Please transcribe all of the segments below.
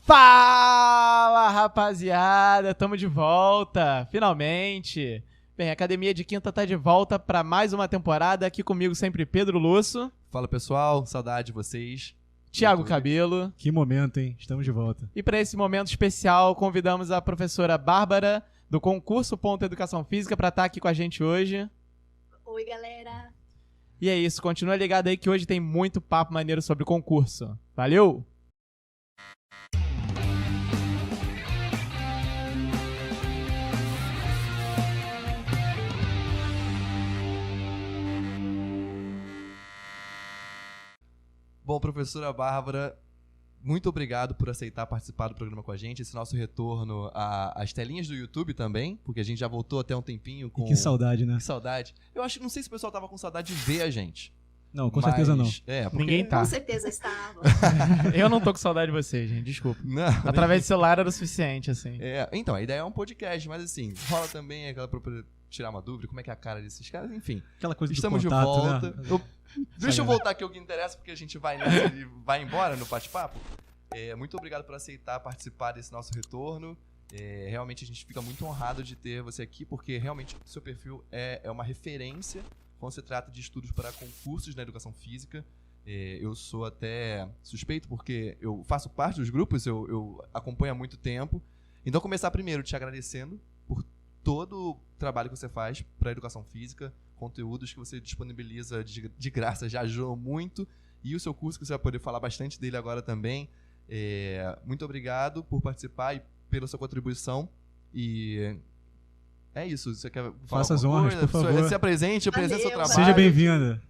Fala, rapaziada! Tamo de volta, finalmente! Bem, a Academia de Quinta tá de volta para mais uma temporada. Aqui comigo sempre Pedro Lusso. Fala, pessoal. Saudade de vocês. Thiago Cabelo. Que momento, hein? Estamos de volta. E para esse momento especial, convidamos a professora Bárbara, do concurso Ponto Educação Física, para estar aqui com a gente hoje. Oi, galera! E é isso, continua ligado aí que hoje tem muito papo maneiro sobre concurso. Valeu! Bom, professora Bárbara, muito obrigado por aceitar participar do programa com a gente. Esse nosso retorno às telinhas do YouTube também, porque a gente já voltou até um tempinho com... E que saudade, né? Que saudade. Eu acho que não sei se o pessoal tava com saudade de ver a gente. Não, com certeza não. Porque... Ninguém tá. Com certeza estava. Eu não tô com saudade de vocês, gente, desculpa. Não, Através do celular era o suficiente, assim. Então, a ideia é um podcast, mas assim, rola também aquela pra poder tirar uma dúvida, como é que é a cara desses caras, enfim. Aquela coisa Estamos do contato, de volta. né? Deixa eu voltar aqui o que interessa, porque a gente vai nessa e vai embora no bate-papo. Muito obrigado por aceitar participar desse nosso retorno. Realmente a gente fica muito honrado de ter você aqui, porque realmente o seu perfil é uma referência quando se trata de estudos para concursos na educação física. Eu sou até suspeito, porque eu faço parte dos grupos, eu acompanho há muito tempo. Então, começar primeiro te agradecendo por todo o trabalho que você faz para a educação física, conteúdos que você disponibiliza de graça, já ajudou muito, e o seu curso, que você vai poder falar bastante dele agora também. Muito obrigado por participar e pela sua contribuição. E é isso. Você quer falar Faça as honras, por favor. Se apresente, apresente seu trabalho. Seja bem-vinda.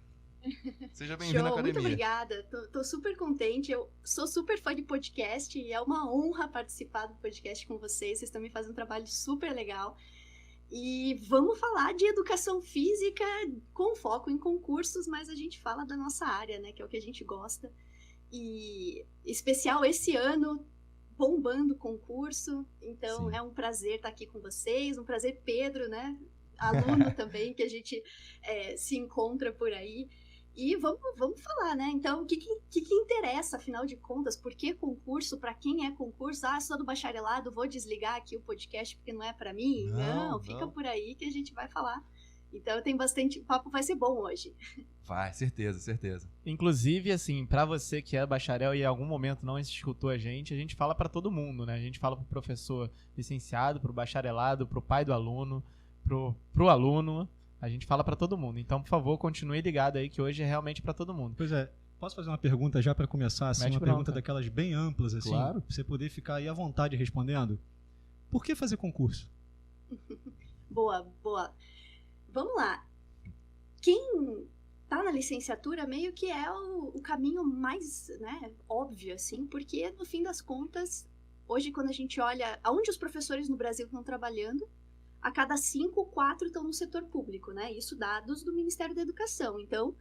Seja bem-vindo à academia. Muito obrigada. Tô super contente. Eu sou super fã de podcast e é uma honra participar do podcast com vocês. Vocês também fazem um trabalho super legal. E vamos falar de educação física com foco em concursos, mas a gente fala da nossa área, né? Que é o que a gente gosta. E especial esse ano, bombando o concurso. Então, Sim. É um prazer estar aqui com vocês. Um prazer, Pedro, né? Aluno também, que a gente se encontra por aí. E vamos falar, né? Então, o que interessa, afinal de contas? Por que concurso? Para quem é concurso? Sou do bacharelado, vou desligar aqui o podcast porque não é para mim? Não, fica por aí que a gente vai falar. Então, tem bastante... O papo vai ser bom hoje. Vai, certeza, certeza. Inclusive, assim, pra você que é bacharel e em algum momento não escutou a gente fala pra todo mundo, né? A gente fala pro professor licenciado, pro bacharelado, pro pai do aluno, pro aluno. A gente fala pra todo mundo. Então, por favor, continue ligado aí que hoje é realmente pra todo mundo. Pois é. Posso fazer uma pergunta já pra começar? Assim, uma pergunta daquelas bem amplas, assim, claro. Pra você poder ficar aí à vontade respondendo. Por que fazer concurso? Boa. Vamos lá. Quem tá na licenciatura meio que é o caminho mais, né, óbvio, assim, porque no fim das contas, hoje quando a gente olha aonde os professores no Brasil estão trabalhando, a cada 5, 4 estão no setor público, né? Isso dados do Ministério da Educação. Então,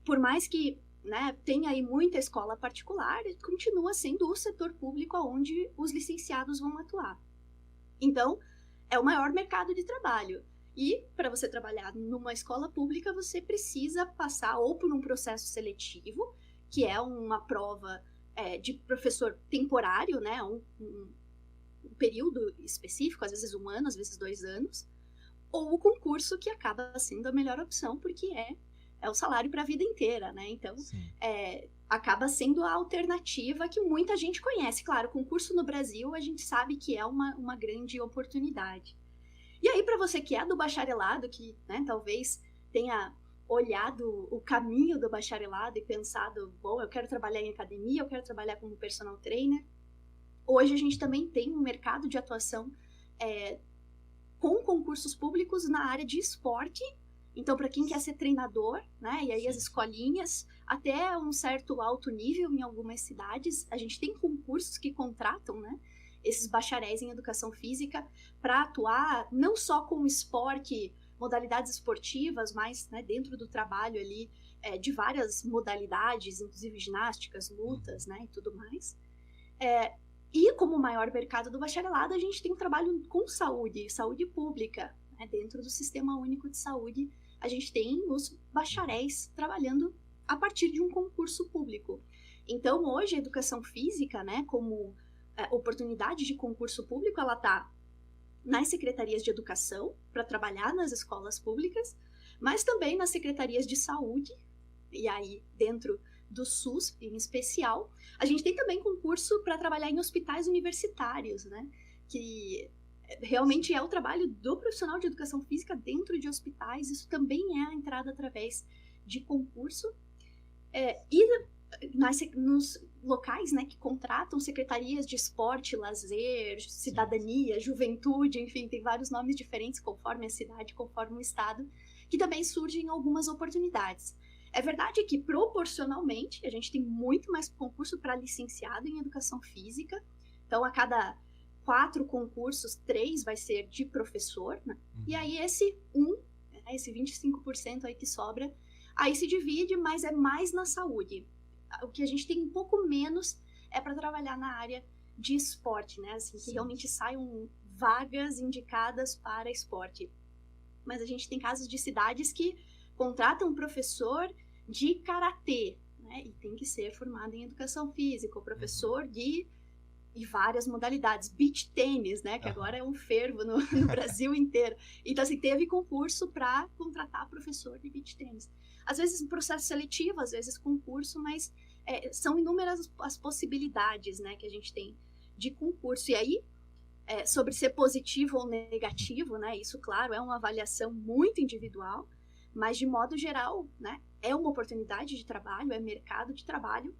por mais que, né, tenha aí muita escola particular, continua sendo o setor público onde os licenciados vão atuar. Então, é o maior mercado de trabalho. E, para você trabalhar numa escola pública, você precisa passar ou por um processo seletivo, que é uma prova de professor temporário, né? Um período específico, às vezes 1 ano, às vezes 2 anos, ou o concurso, que acaba sendo a melhor opção, porque é o salário para a vida inteira, né? Então, acaba sendo a alternativa que muita gente conhece. Claro, concurso no Brasil, a gente sabe que é uma grande oportunidade. E aí, para você que é do bacharelado, que, né, talvez tenha olhado o caminho do bacharelado e pensado, bom, eu quero trabalhar em academia, eu quero trabalhar como personal trainer. Hoje a gente também tem um mercado de atuação com concursos públicos na área de esporte. Então, para quem quer ser treinador, né, e aí as escolinhas, até um certo alto nível em algumas cidades, a gente tem concursos que contratam, né, esses bacharéis em educação física para atuar não só com esporte, modalidades esportivas, mas, né, dentro do trabalho ali de várias modalidades, inclusive ginásticas, lutas, né, e tudo mais. E como maior mercado do bacharelado, a gente tem um trabalho com saúde pública, né, dentro do Sistema Único de Saúde. A gente tem os bacharéis trabalhando a partir de um concurso público. Então, hoje, a educação física, né, como oportunidade de concurso público, ela está nas secretarias de educação, para trabalhar nas escolas públicas, mas também nas secretarias de saúde, e aí dentro do SUS em especial. A gente tem também concurso para trabalhar em hospitais universitários, né? Que realmente é o trabalho do profissional de educação física dentro de hospitais. Isso também é a entrada através de concurso. E nos locais, né, que contratam secretarias de esporte, lazer, cidadania, juventude, enfim, tem vários nomes diferentes conforme a cidade, conforme o estado, que também surgem algumas oportunidades. É verdade que, proporcionalmente, a gente tem muito mais concurso para licenciado em educação física. Então, a cada 4 concursos, 3 vai ser de professor, né? E aí esse 25% aí que sobra, aí se divide, mas é mais na saúde. O que a gente tem um pouco menos é para trabalhar na área de esporte, né? Assim, que realmente saiam vagas indicadas para esporte. Mas a gente tem casos de cidades que contratam um professor de karatê, né? E tem que ser formado em educação física, o professor de várias modalidades, beach tênis, né? Que agora é um fervo no Brasil inteiro. Então, assim, teve concurso para contratar professor de beach tênis. Às vezes um processo seletivo, às vezes concurso, mas são inúmeras as possibilidades, né, que a gente tem de concurso. E aí, sobre ser positivo ou negativo, né, isso, claro, é uma avaliação muito individual, mas, de modo geral, né, é uma oportunidade de trabalho, é mercado de trabalho,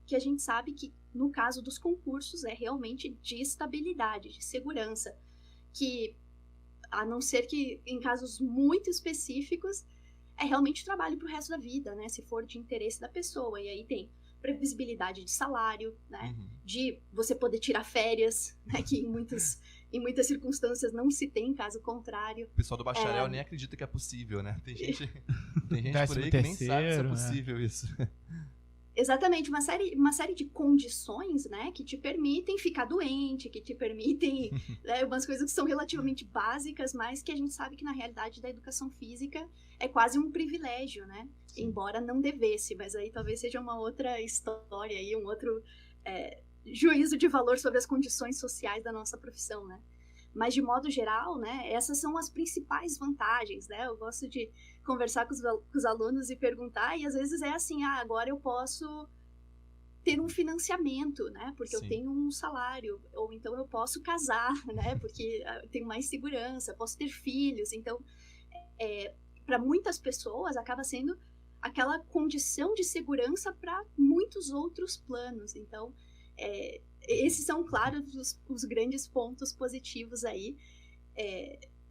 que a gente sabe que, no caso dos concursos, é realmente de estabilidade, de segurança, que, a não ser que em casos muito específicos, é realmente trabalho para o resto da vida, né? Se for de interesse da pessoa. E aí tem previsibilidade de salário, né? De você poder tirar férias, né? Que em muitas circunstâncias não se tem, caso contrário. O pessoal do bacharel nem acredita que é possível, né? Tem gente por aí que nem sabe se é possível isso. Exatamente, uma série de condições, né, que te permitem ficar doente, que te permitem, né, umas coisas que são relativamente básicas, mas que a gente sabe que na realidade da educação física é quase um privilégio, né? Sim. Embora não devesse, mas aí talvez seja uma outra história aí, um outro juízo de valor sobre as condições sociais da nossa profissão, né? Mas, de modo geral, né, essas são as principais vantagens, né? Eu gosto de conversar com os alunos e perguntar, e às vezes é assim, agora eu posso ter um financiamento, né? Porque Sim. eu tenho um salário, ou então eu posso casar, né? Porque eu tenho mais segurança, posso ter filhos. Então, para muitas pessoas, acaba sendo aquela condição de segurança para muitos outros planos. Então, esses são, claro, os grandes pontos positivos aí.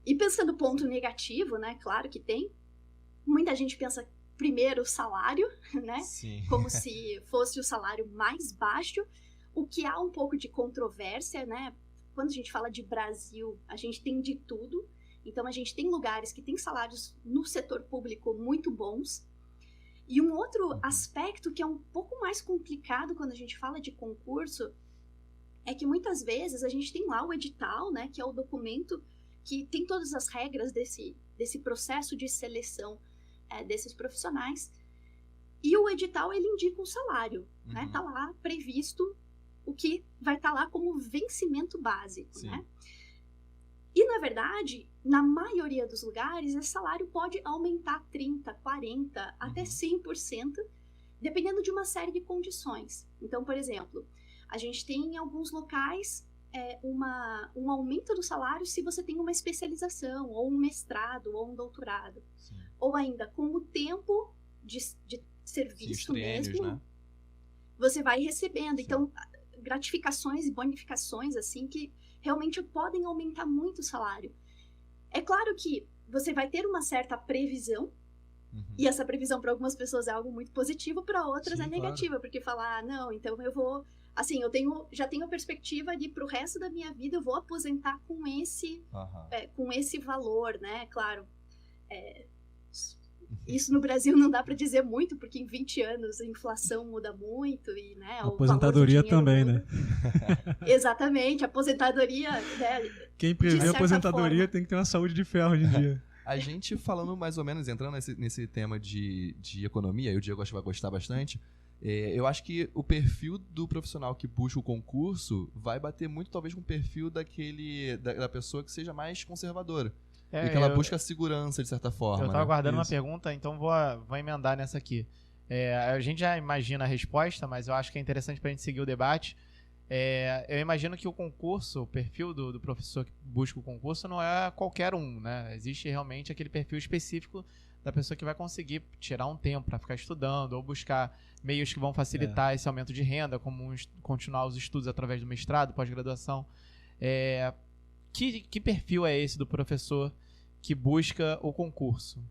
E pensando no ponto negativo, né? Claro que tem. Muita gente pensa primeiro o salário, né? Sim. Como se fosse o salário mais baixo, o que há um pouco de controvérsia, né? Quando a gente fala de Brasil, a gente tem de tudo. Então, a gente tem lugares que têm salários no setor público muito bons. E um outro aspecto que é um pouco mais complicado quando a gente fala de concurso é que muitas vezes a gente tem lá o edital, né, que é o documento que tem todas as regras desse processo de seleção desses profissionais. E o edital, ele indica um salário, né? Tá lá previsto o que vai estar lá como vencimento básico, né? E, na verdade, na maioria dos lugares, esse salário pode aumentar 30%, 40%, até 100%, dependendo de uma série de condições. Então, por exemplo, a gente tem em alguns locais um aumento do salário se você tem uma especialização, ou um mestrado, ou um doutorado. Sim. Ou ainda, com o tempo de serviço mesmo, né? Você vai recebendo. Sim. Então, gratificações e bonificações, assim, que realmente podem aumentar muito o salário. É claro que você vai ter uma certa previsão, e essa previsão para algumas pessoas é algo muito positivo, para outras é negativa, claro. Porque falar, não, então eu vou, assim, já tenho a perspectiva de pro resto da minha vida eu vou aposentar com esse valor, né? Claro, isso no Brasil não dá para dizer muito, porque em 20 anos a inflação muda muito e, né, a aposentadoria também, muda. Né? Exatamente, a aposentadoria, né? Quem prevê a aposentadoria tem que ter uma saúde de ferro hoje em dia. A gente falando mais ou menos, entrando nesse tema de economia, e o Diego acho que vai gostar bastante, Eu acho que o perfil do profissional que busca o concurso vai bater muito, talvez, com o perfil da pessoa que seja mais conservadora. E que ela busca a segurança, de certa forma. Eu tava aguardando Isso. uma pergunta, então vou emendar nessa aqui. A gente já imagina a resposta, mas eu acho que é interessante pra gente seguir o debate. Eu imagino que o concurso, o perfil do professor que busca o concurso não é qualquer um, né? Existe realmente aquele perfil específico da pessoa que vai conseguir tirar um tempo para ficar estudando ou buscar meios que vão facilitar esse aumento de renda, como continuar os estudos através do mestrado, pós-graduação. Que perfil é esse do professor que busca o concurso?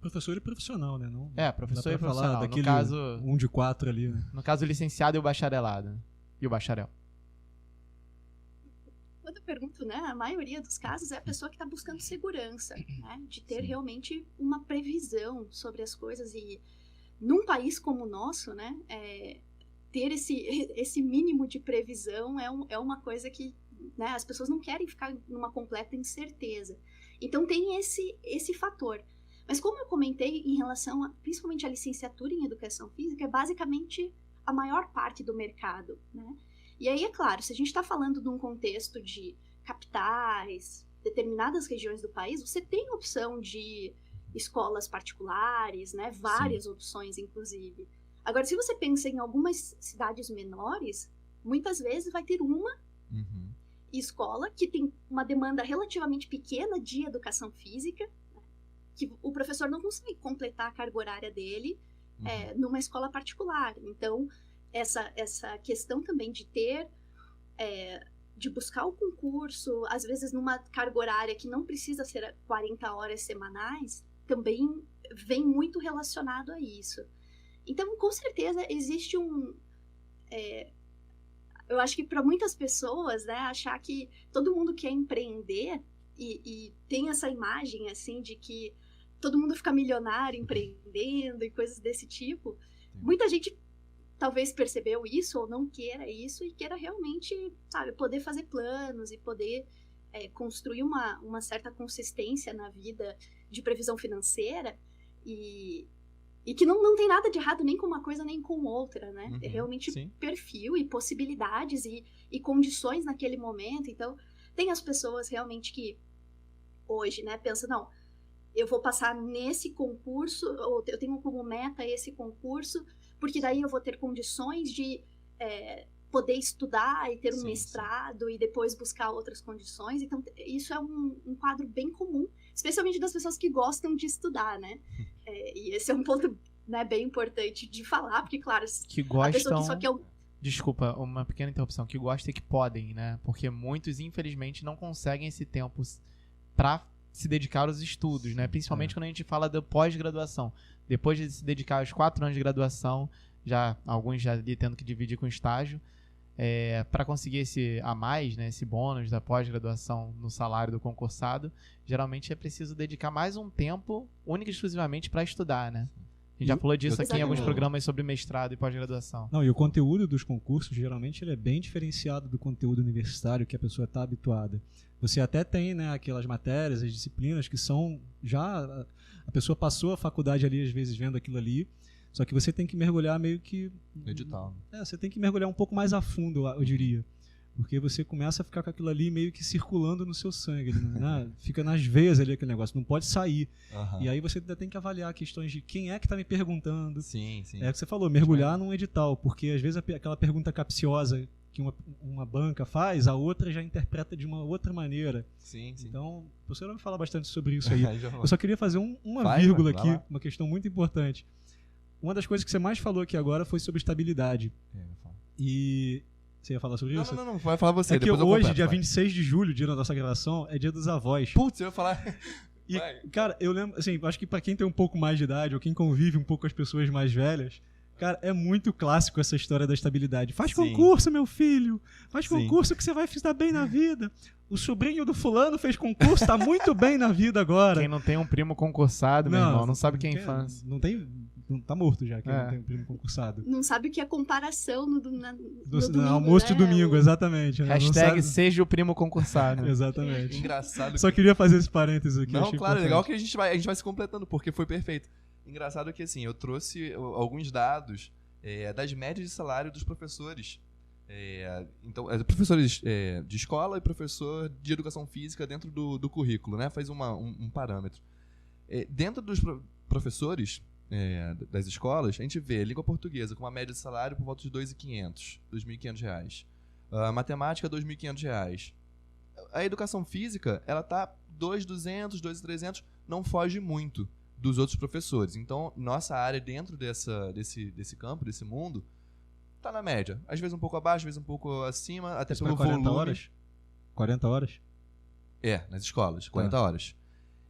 Professor e profissional, né? Não, professor e falar profissional. daquele No caso, 1 de 4 ali, né? No caso, o licenciado e o bacharelado. E o bacharel. Quando eu pergunto, né, a maioria dos casos é a pessoa que está buscando segurança, né, de ter realmente uma previsão sobre as coisas. E num país como o nosso, né, ter esse mínimo de previsão é uma coisa que, né, as pessoas não querem ficar numa completa incerteza. Então tem esse fator. Mas como eu comentei em relação principalmente à licenciatura em Educação Física, é basicamente a maior parte do mercado, né? E aí, é claro, se a gente está falando de um contexto de capitais, determinadas regiões do país, você tem opção de escolas particulares, né? Várias opções, inclusive. Agora, se você pensa em algumas cidades menores, muitas vezes vai ter uma escola que tem uma demanda relativamente pequena de educação física, né? Que o professor não consegue completar a carga horária dele numa escola particular. Então, essa questão também de ter, de buscar o concurso, às vezes numa carga horária que não precisa ser 40 horas semanais, também vem muito relacionado a isso. Então, com certeza, existe eu acho que para muitas pessoas, né, achar que todo mundo quer empreender e tem essa imagem, assim, de que todo mundo fica milionário empreendendo e coisas desse tipo. Muita gente talvez percebeu isso ou não queira isso e queira realmente, sabe, poder fazer planos e poder construir uma certa consistência na vida de previsão financeira e que não tem nada de errado nem com uma coisa nem com outra, né? É realmente perfil e possibilidades e condições naquele momento. Então, tem as pessoas realmente que hoje, né, pensam, não, eu vou passar nesse concurso, ou eu tenho como meta esse concurso, porque daí eu vou ter condições de poder estudar e ter um mestrado e depois buscar outras condições. Então, isso é um quadro bem comum, especialmente das pessoas que gostam de estudar, né? E esse é um ponto, né, bem importante de falar, porque, claro, que gostam... a pessoa que só quer Desculpa, uma pequena interrupção. Que gostam e que podem, né? Porque muitos, infelizmente, não conseguem esse tempo para se dedicar aos estudos, né? Principalmente quando a gente fala da pós-graduação. Depois de se dedicar aos 4 anos de graduação, alguns já ali tendo que dividir com estágio, para conseguir esse a mais, né, esse bônus da pós-graduação no salário do concursado, geralmente é preciso dedicar mais um tempo única e exclusivamente para estudar, né? A gente já falou disso aqui em alguns programas sobre mestrado e pós-graduação. Não, e o conteúdo dos concursos, geralmente, ele é bem diferenciado do conteúdo universitário que a pessoa está habituada. Você até tem, né, aquelas matérias, as disciplinas que são já... A pessoa passou a faculdade ali, às vezes, vendo aquilo ali, só que você tem que mergulhar meio que... Edital. Você tem que mergulhar um pouco mais a fundo, eu diria. Porque você começa a ficar com aquilo ali meio que circulando no seu sangue. Né? Fica nas veias ali aquele negócio, não pode sair. E aí você ainda tem que avaliar questões de quem é que está me perguntando. Sim. É o que você falou, mergulhar num edital. Porque às vezes aquela pergunta capciosa que uma banca faz, a outra já interpreta de uma outra maneira. Sim. Então, o professor vai falar bastante sobre isso aí. Eu só queria fazer uma vírgula aqui, uma questão muito importante. Uma das coisas que você mais falou aqui agora foi sobre estabilidade. E você ia falar sobre isso? Não, vai falar você. É que hoje, dia 26 de julho, dia da nossa gravação, é dia dos avós. Putz, eu ia falar... E, cara, eu lembro, assim, acho que pra quem tem um pouco mais de idade, ou quem convive um pouco com as pessoas mais velhas, cara, é muito clássico essa história da estabilidade. Faz concurso, meu filho! Faz concurso que você vai estar bem na vida. O sobrinho do fulano fez concurso, tá muito bem na vida agora. Quem não tem um primo concursado, meu irmão, não sabe quem é infância. Não tá morto já, quem não tem um primo concursado. Não sabe o que é comparação no domingo, no almoço de domingo, exatamente. Hashtag seja o primo concursado. Exatamente. Engraçado. Só queria fazer esse parênteses aqui. Não, claro, legal que a gente vai se completando, porque foi perfeito. Engraçado que, assim, eu trouxe alguns dados das médias de salário dos professores. Então, professores de escola e professor de educação física dentro do currículo, né? Faz um parâmetro. Dentro dos professores das escolas, a gente vê língua portuguesa com uma média de salário por volta de R$ 2.500 reais. Matemática, R$ 2.500 reais. A educação física, ela tá R$ 2.200, R$ 2.300, não foge muito dos outros professores. Então, nossa área dentro desse campo, desse mundo, tá na média. Às vezes um pouco abaixo, às vezes um pouco acima, até Isso pelo pra 40 volume. horas? 40 horas? Nas escolas, 40 horas.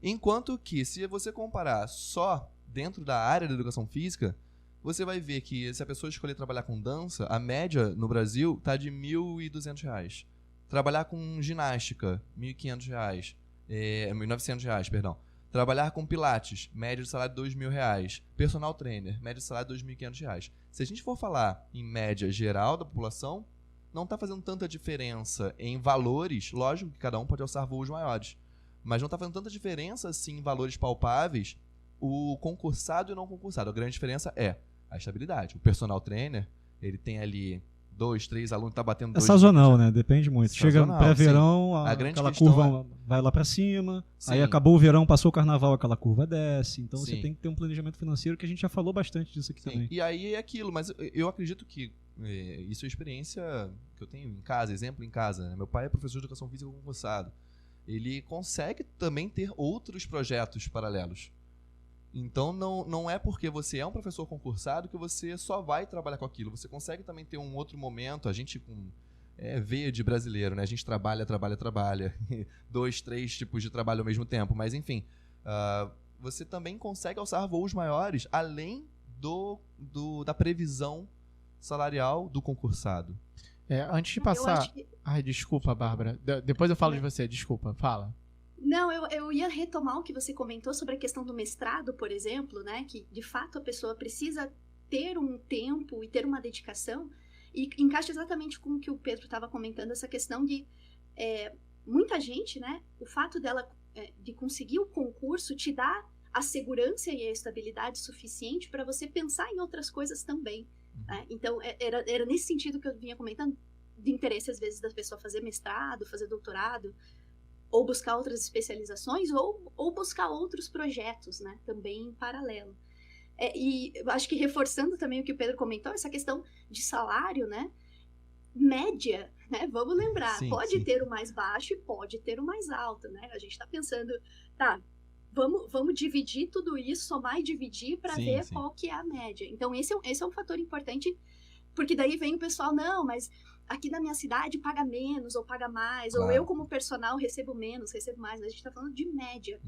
Enquanto que, se você comparar só dentro da área da educação física, você vai ver que se a pessoa escolher trabalhar com dança, a média no Brasil tá de R$ 1.200 reais. Trabalhar com ginástica, R$ 1.500. R$ 1.900 reais, perdão. Trabalhar com pilates, média de salário de R$ 2.000 reais. Personal trainer, média de salário de R$ 2.500 reais. Se a gente for falar em média geral da população, não está fazendo tanta diferença em valores. Lógico que cada um pode alçar voos maiores. Mas não está fazendo tanta diferença assim em valores palpáveis o concursado e o não concursado. A grande diferença é a estabilidade. O personal trainer, ele tem ali 2, 3 alunos, tá batendo 2. É sazonal, né? Depende muito. Chega no pré-verão, aquela curva vai lá pra cima, aí acabou o verão, passou o carnaval, aquela curva desce. Então você tem que ter um planejamento financeiro, que a gente já falou bastante disso aqui também. E aí é aquilo, mas eu acredito que isso é experiência que eu tenho em casa, exemplo em casa, né? Meu pai é professor de educação física concursado. Ele consegue também ter outros projetos paralelos. Então não é porque você é um professor concursado que você só vai trabalhar com aquilo. Você consegue também ter um outro momento. A gente veia de brasileiro, né? A gente trabalha. 2, 3 tipos de trabalho ao mesmo tempo. Mas enfim, você também consegue alçar voos maiores além da previsão salarial do concursado. Antes de passar... Ai, desculpa, Bárbara. Depois eu falo de você. Desculpa, fala. Não, eu ia retomar o que você comentou sobre a questão do mestrado, por exemplo, né? Que, de fato, a pessoa precisa ter um tempo e ter uma dedicação. E encaixa exatamente com o que o Pedro estava comentando, essa questão de muita gente, né? O fato dela de conseguir o concurso te dá a segurança e a estabilidade suficiente para você pensar em outras coisas também. Né? Então, era nesse sentido que eu vinha comentando, de interesse, às vezes, da pessoa fazer mestrado, fazer doutorado, ou buscar outras especializações, ou buscar outros projetos, né, também em paralelo. E eu acho que reforçando também o que o Pedro comentou, essa questão de salário, né, média, né, vamos lembrar, pode ter o mais baixo e pode ter o mais alto, né, a gente está pensando, vamos dividir tudo isso, somar e dividir para ver qual que é a média. Então esse é um fator importante, porque daí vem o pessoal, não, mas aqui na minha cidade paga menos ou paga mais, ou eu como personal recebo menos, recebo mais, mas a gente está falando de média.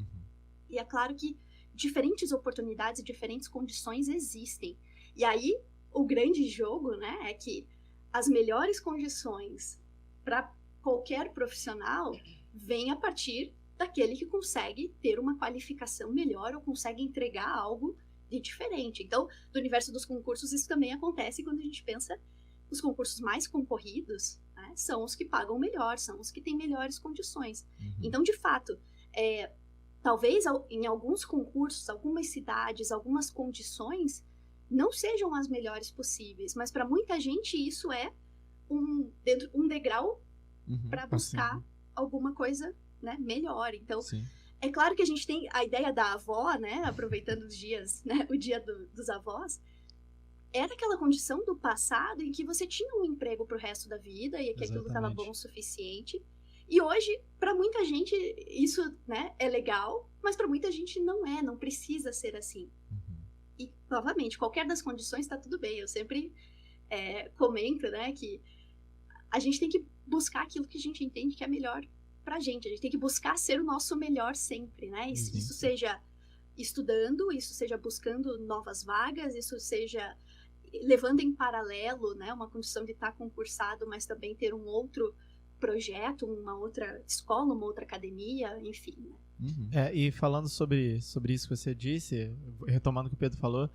E é claro que diferentes oportunidades e diferentes condições existem. E aí o grande jogo, né, é que as melhores condições para qualquer profissional vêm a partir daquele que consegue ter uma qualificação melhor ou consegue entregar algo de diferente. Então, do universo dos concursos, isso também acontece quando a gente pensa os concursos mais concorridos, né, são os que pagam melhor, são os que têm melhores condições. Então, de fato, talvez em alguns concursos, algumas cidades, algumas condições não sejam as melhores possíveis, mas para muita gente isso é um degrau para buscar alguma coisa, né, melhor. Então, é claro que a gente tem a ideia da avó, né, aproveitando os dias, né, o dia dos avós, era aquela condição do passado em que você tinha um emprego pro resto da vida e que aquilo estava bom o suficiente. E hoje, para muita gente, isso, né, é legal, mas para muita gente não precisa ser assim. E, novamente, qualquer das condições está tudo bem. Eu sempre comento, né, que a gente tem que buscar aquilo que a gente entende que é melhor pra gente. A gente tem que buscar ser o nosso melhor sempre, né? Isso seja estudando, isso seja buscando novas vagas, isso seja levando em paralelo, né, uma condição de estar concursado, mas também ter um outro projeto, uma outra escola, uma outra academia, enfim. Né? E falando sobre isso que você disse, retomando o que o Pedro falou,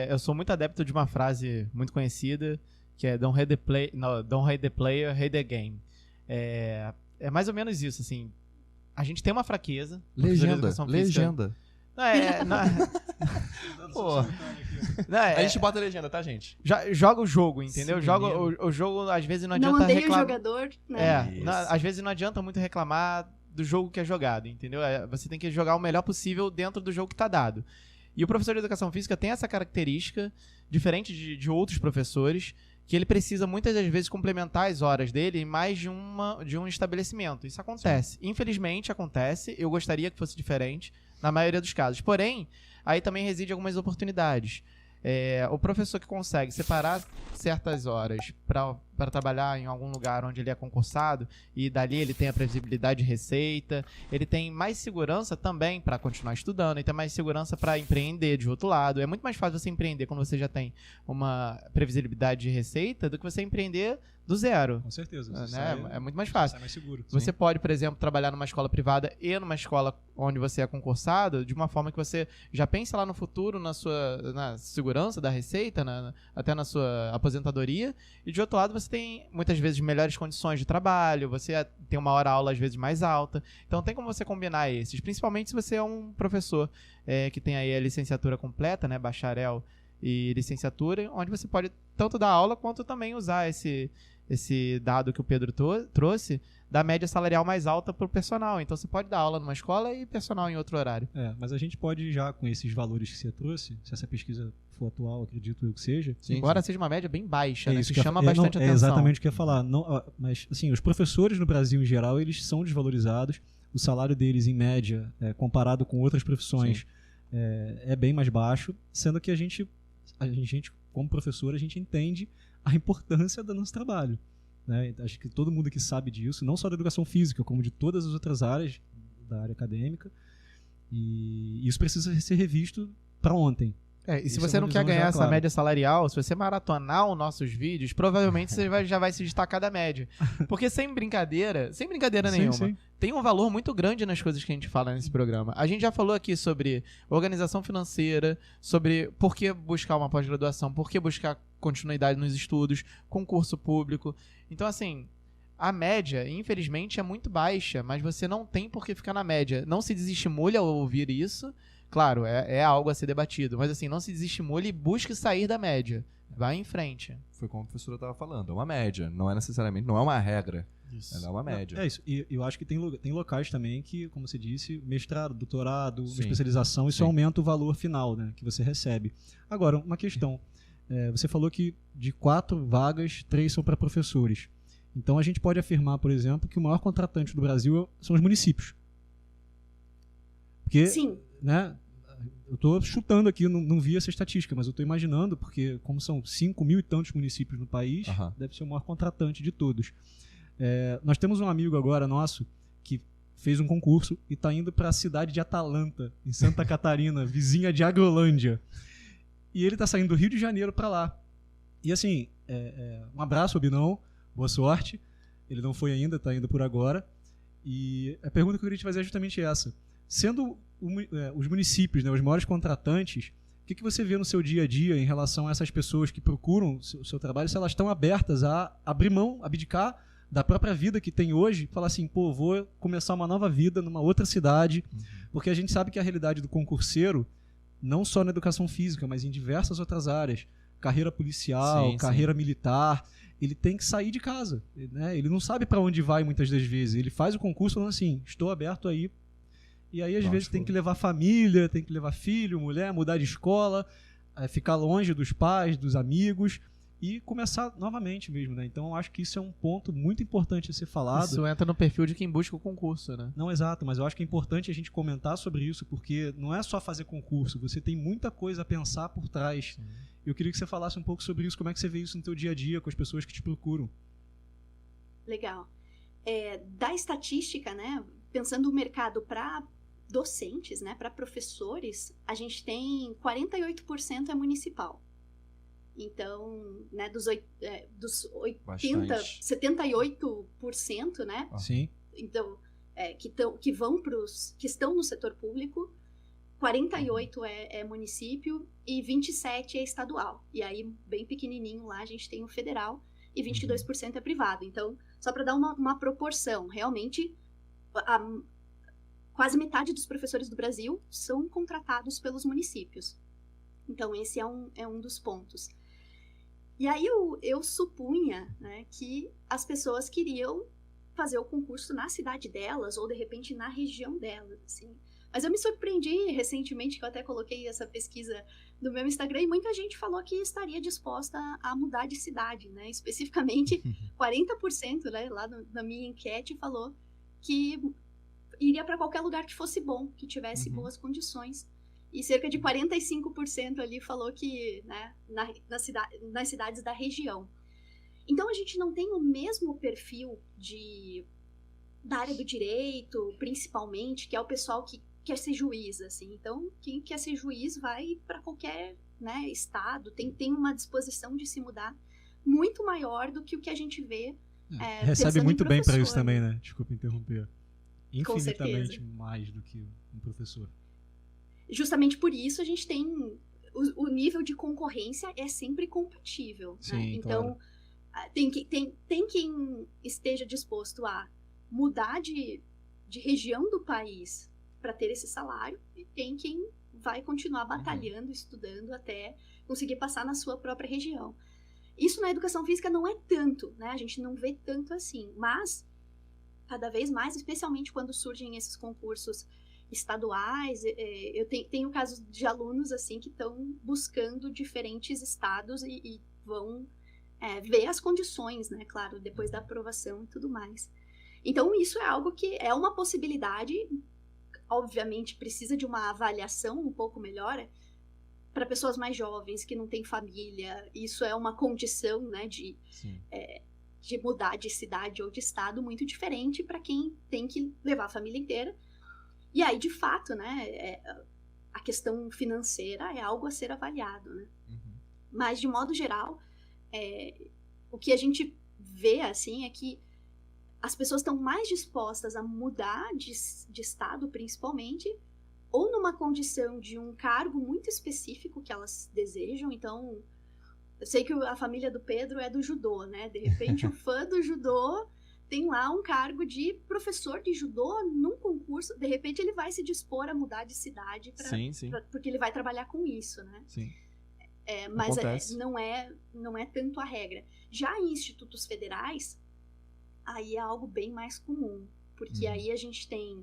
eu sou muito adepto de uma frase muito conhecida, que é don't hate the player, hate the game. É mais ou menos isso, assim. A gente tem uma fraqueza. Legenda. Pô. A gente bota a legenda, tá, gente? Joga o jogo, entendeu? Sim, Joga o jogo, às vezes não Não adianta odeia o reclamar. jogador, né? Às vezes não adianta muito reclamar do jogo que é jogado, entendeu? Você tem que jogar o melhor possível dentro do jogo que tá dado. E o professor de educação física tem essa característica, diferente de outros professores, que ele precisa muitas das vezes complementar as horas dele em mais de um estabelecimento. Isso acontece. Sim. Infelizmente acontece. Eu gostaria que fosse diferente na maioria dos casos. Porém, aí também reside algumas oportunidades. O professor que consegue separar certas horas para trabalhar em algum lugar onde ele é concursado e dali ele tem a previsibilidade de receita, ele tem mais segurança também para continuar estudando, ele tem mais segurança para empreender de outro lado. É muito mais fácil você empreender quando você já tem uma previsibilidade de receita do que você empreender do zero. Com certeza. Né? É muito mais fácil. Sai mais seguro. Você pode, por exemplo, trabalhar numa escola privada e numa escola onde você é concursado de uma forma que você já pensa lá no futuro na segurança da receita, até na sua aposentadoria, e de outro lado você tem muitas vezes melhores condições de trabalho, você tem uma hora-aula às vezes mais alta. Então tem como você combinar esses, principalmente se você é um professor que tem aí a licenciatura completa, né, bacharel e licenciatura, onde você pode tanto dar aula quanto também usar esse dado que o Pedro trouxe da média salarial mais alta para o personal. Então você pode dar aula numa escola e personal em outro horário. Mas a gente pode já, com esses valores que você trouxe, se essa pesquisa for atual, acredito eu que seja. Embora seja uma média bem baixa, né? Isso que chama bastante atenção. É exatamente o que eu ia falar. Mas assim, os professores no Brasil em geral, eles são desvalorizados. O salário deles, em média, comparado com outras profissões, é bem mais baixo, sendo que a gente, como professor, a gente entende a importância do nosso trabalho, né? Acho que todo mundo que sabe disso, não só da educação física, como de todas as outras áreas da área acadêmica, e isso precisa ser revisto para ontem. E se você não quer ganhar essa média salarial, se você maratonar os nossos vídeos, provavelmente você já vai se destacar da média. Porque sem brincadeira nenhuma, sim. Tem um valor muito grande nas coisas que a gente fala nesse programa. A gente já falou aqui sobre organização financeira, sobre por que buscar uma pós-graduação, por que buscar continuidade nos estudos, concurso público. Então, assim, a média, infelizmente, é muito baixa, mas você não tem por que ficar na média. Não se desestimule ao ouvir isso. Claro, é algo a ser debatido, mas assim, não se desestimule e busque sair da média. Vai em frente. Foi como a professora estava falando, é uma média, não é uma regra. Isso. Ela é uma média. É isso, e eu acho que tem locais também que, como você disse, mestrado, doutorado, Sim. uma especialização, isso aumenta o valor final, né, que você recebe. Agora, uma questão, você falou que de 4 vagas, 3 são para professores. Então a gente pode afirmar, por exemplo, que o maior contratante do Brasil são os municípios. Porque, Sim. né, eu estou chutando aqui, não vi essa estatística, mas eu estou imaginando, porque como são 5.000 e tantos municípios no país, deve ser o maior contratante de todos. Nós temos um amigo agora nosso que fez um concurso e está indo para a cidade de Atalanta, em Santa Catarina, vizinha de Agrolândia. E ele está saindo do Rio de Janeiro para lá. E assim, um abraço, Obinão, boa sorte. Ele não foi ainda, está indo por agora. E a pergunta que eu queria te fazer é justamente essa. Sendo os municípios, né, os maiores contratantes, o que você vê no seu dia a dia em relação a essas pessoas que procuram o seu trabalho, se elas estão abertas a abrir mão, abdicar da própria vida que tem hoje, falar assim, vou começar uma nova vida numa outra cidade, porque a gente sabe que a realidade do concurseiro, não só na educação física, mas em diversas outras áreas, carreira policial, carreira militar, ele tem que sair de casa, né? Ele não sabe para onde vai muitas das vezes, ele faz o concurso falando assim, estou aberto aí. E aí, às vezes, tem que levar família, tem que levar filho, mulher, mudar de escola, ficar longe dos pais, dos amigos e começar novamente mesmo, né? Então, eu acho que isso é um ponto muito importante a ser falado. Isso entra no perfil de quem busca o concurso, né? Não, exato, mas eu acho que é importante a gente comentar sobre isso, porque não é só fazer concurso, você tem muita coisa a pensar por trás. Sim. Eu queria que você falasse um pouco sobre isso, como é que você vê isso no teu dia a dia, com as pessoas que te procuram. Legal. Da estatística, né? Pensando o mercado para docentes, né, para professores, a gente tem 48% municipal. Então, né, dos 78%, né? Sim. Então, que estão no setor público, 48 é município e 27 é estadual. E aí, bem pequenininho lá, a gente tem o federal e 22% é privado. Então, só para dar uma proporção, realmente, quase metade dos professores do Brasil são contratados pelos municípios. Então, esse é um dos pontos. E aí eu supunha, né, que as pessoas queriam fazer o concurso na cidade delas, ou de repente na região delas, assim. Mas eu me surpreendi recentemente, que eu até coloquei essa pesquisa no meu Instagram, e muita gente falou que estaria disposta a mudar de cidade, né? Especificamente, 40%, né, lá na minha enquete, falou que iria para qualquer lugar que fosse bom, que tivesse boas condições. E cerca de 45% ali falou que, né, nas cidades da região. Então, a gente não tem o mesmo perfil da área do direito, principalmente, que é o pessoal que quer ser juiz, assim. Então, quem quer ser juiz vai para qualquer, né, estado, tem uma disposição de se mudar muito maior do que o que a gente vê. Recebe muito bem para isso professor, também, né? Desculpa interromper. Com Infinitamente certeza. mais do que um professor. Justamente por isso a gente tem o nível de concorrência é sempre compatível, Sim, né? Então tem quem esteja disposto a mudar de região do país para ter esse salário, e tem quem vai continuar batalhando, estudando até conseguir passar na sua própria região. Isso na educação física não é tanto, né? A gente não vê tanto assim, mas cada vez mais, especialmente quando surgem esses concursos estaduais, eu tenho casos de alunos assim que estão buscando diferentes estados e vão ver as condições, né, claro, depois da aprovação e tudo mais. Então isso é algo que é uma possibilidade, obviamente precisa de uma avaliação um pouco melhor para pessoas mais jovens que não têm família. Isso é uma condição, né, de mudar de cidade ou de estado muito diferente para quem tem que levar a família inteira. E aí, de fato, né, a questão financeira é algo a ser avaliado, né? Mas, de modo geral, o que a gente vê, assim, é que as pessoas estão mais dispostas a mudar de estado, principalmente, ou numa condição de um cargo muito específico que elas desejam. Então, eu sei que a família do Pedro é do judô, né? De repente, o fã do judô tem lá um cargo de professor de judô num concurso, de repente ele vai se dispor a mudar de cidade porque ele vai trabalhar com isso, né? Sim. Mas não é tanto a regra. Já em institutos federais, aí é algo bem mais comum, porque aí a gente tem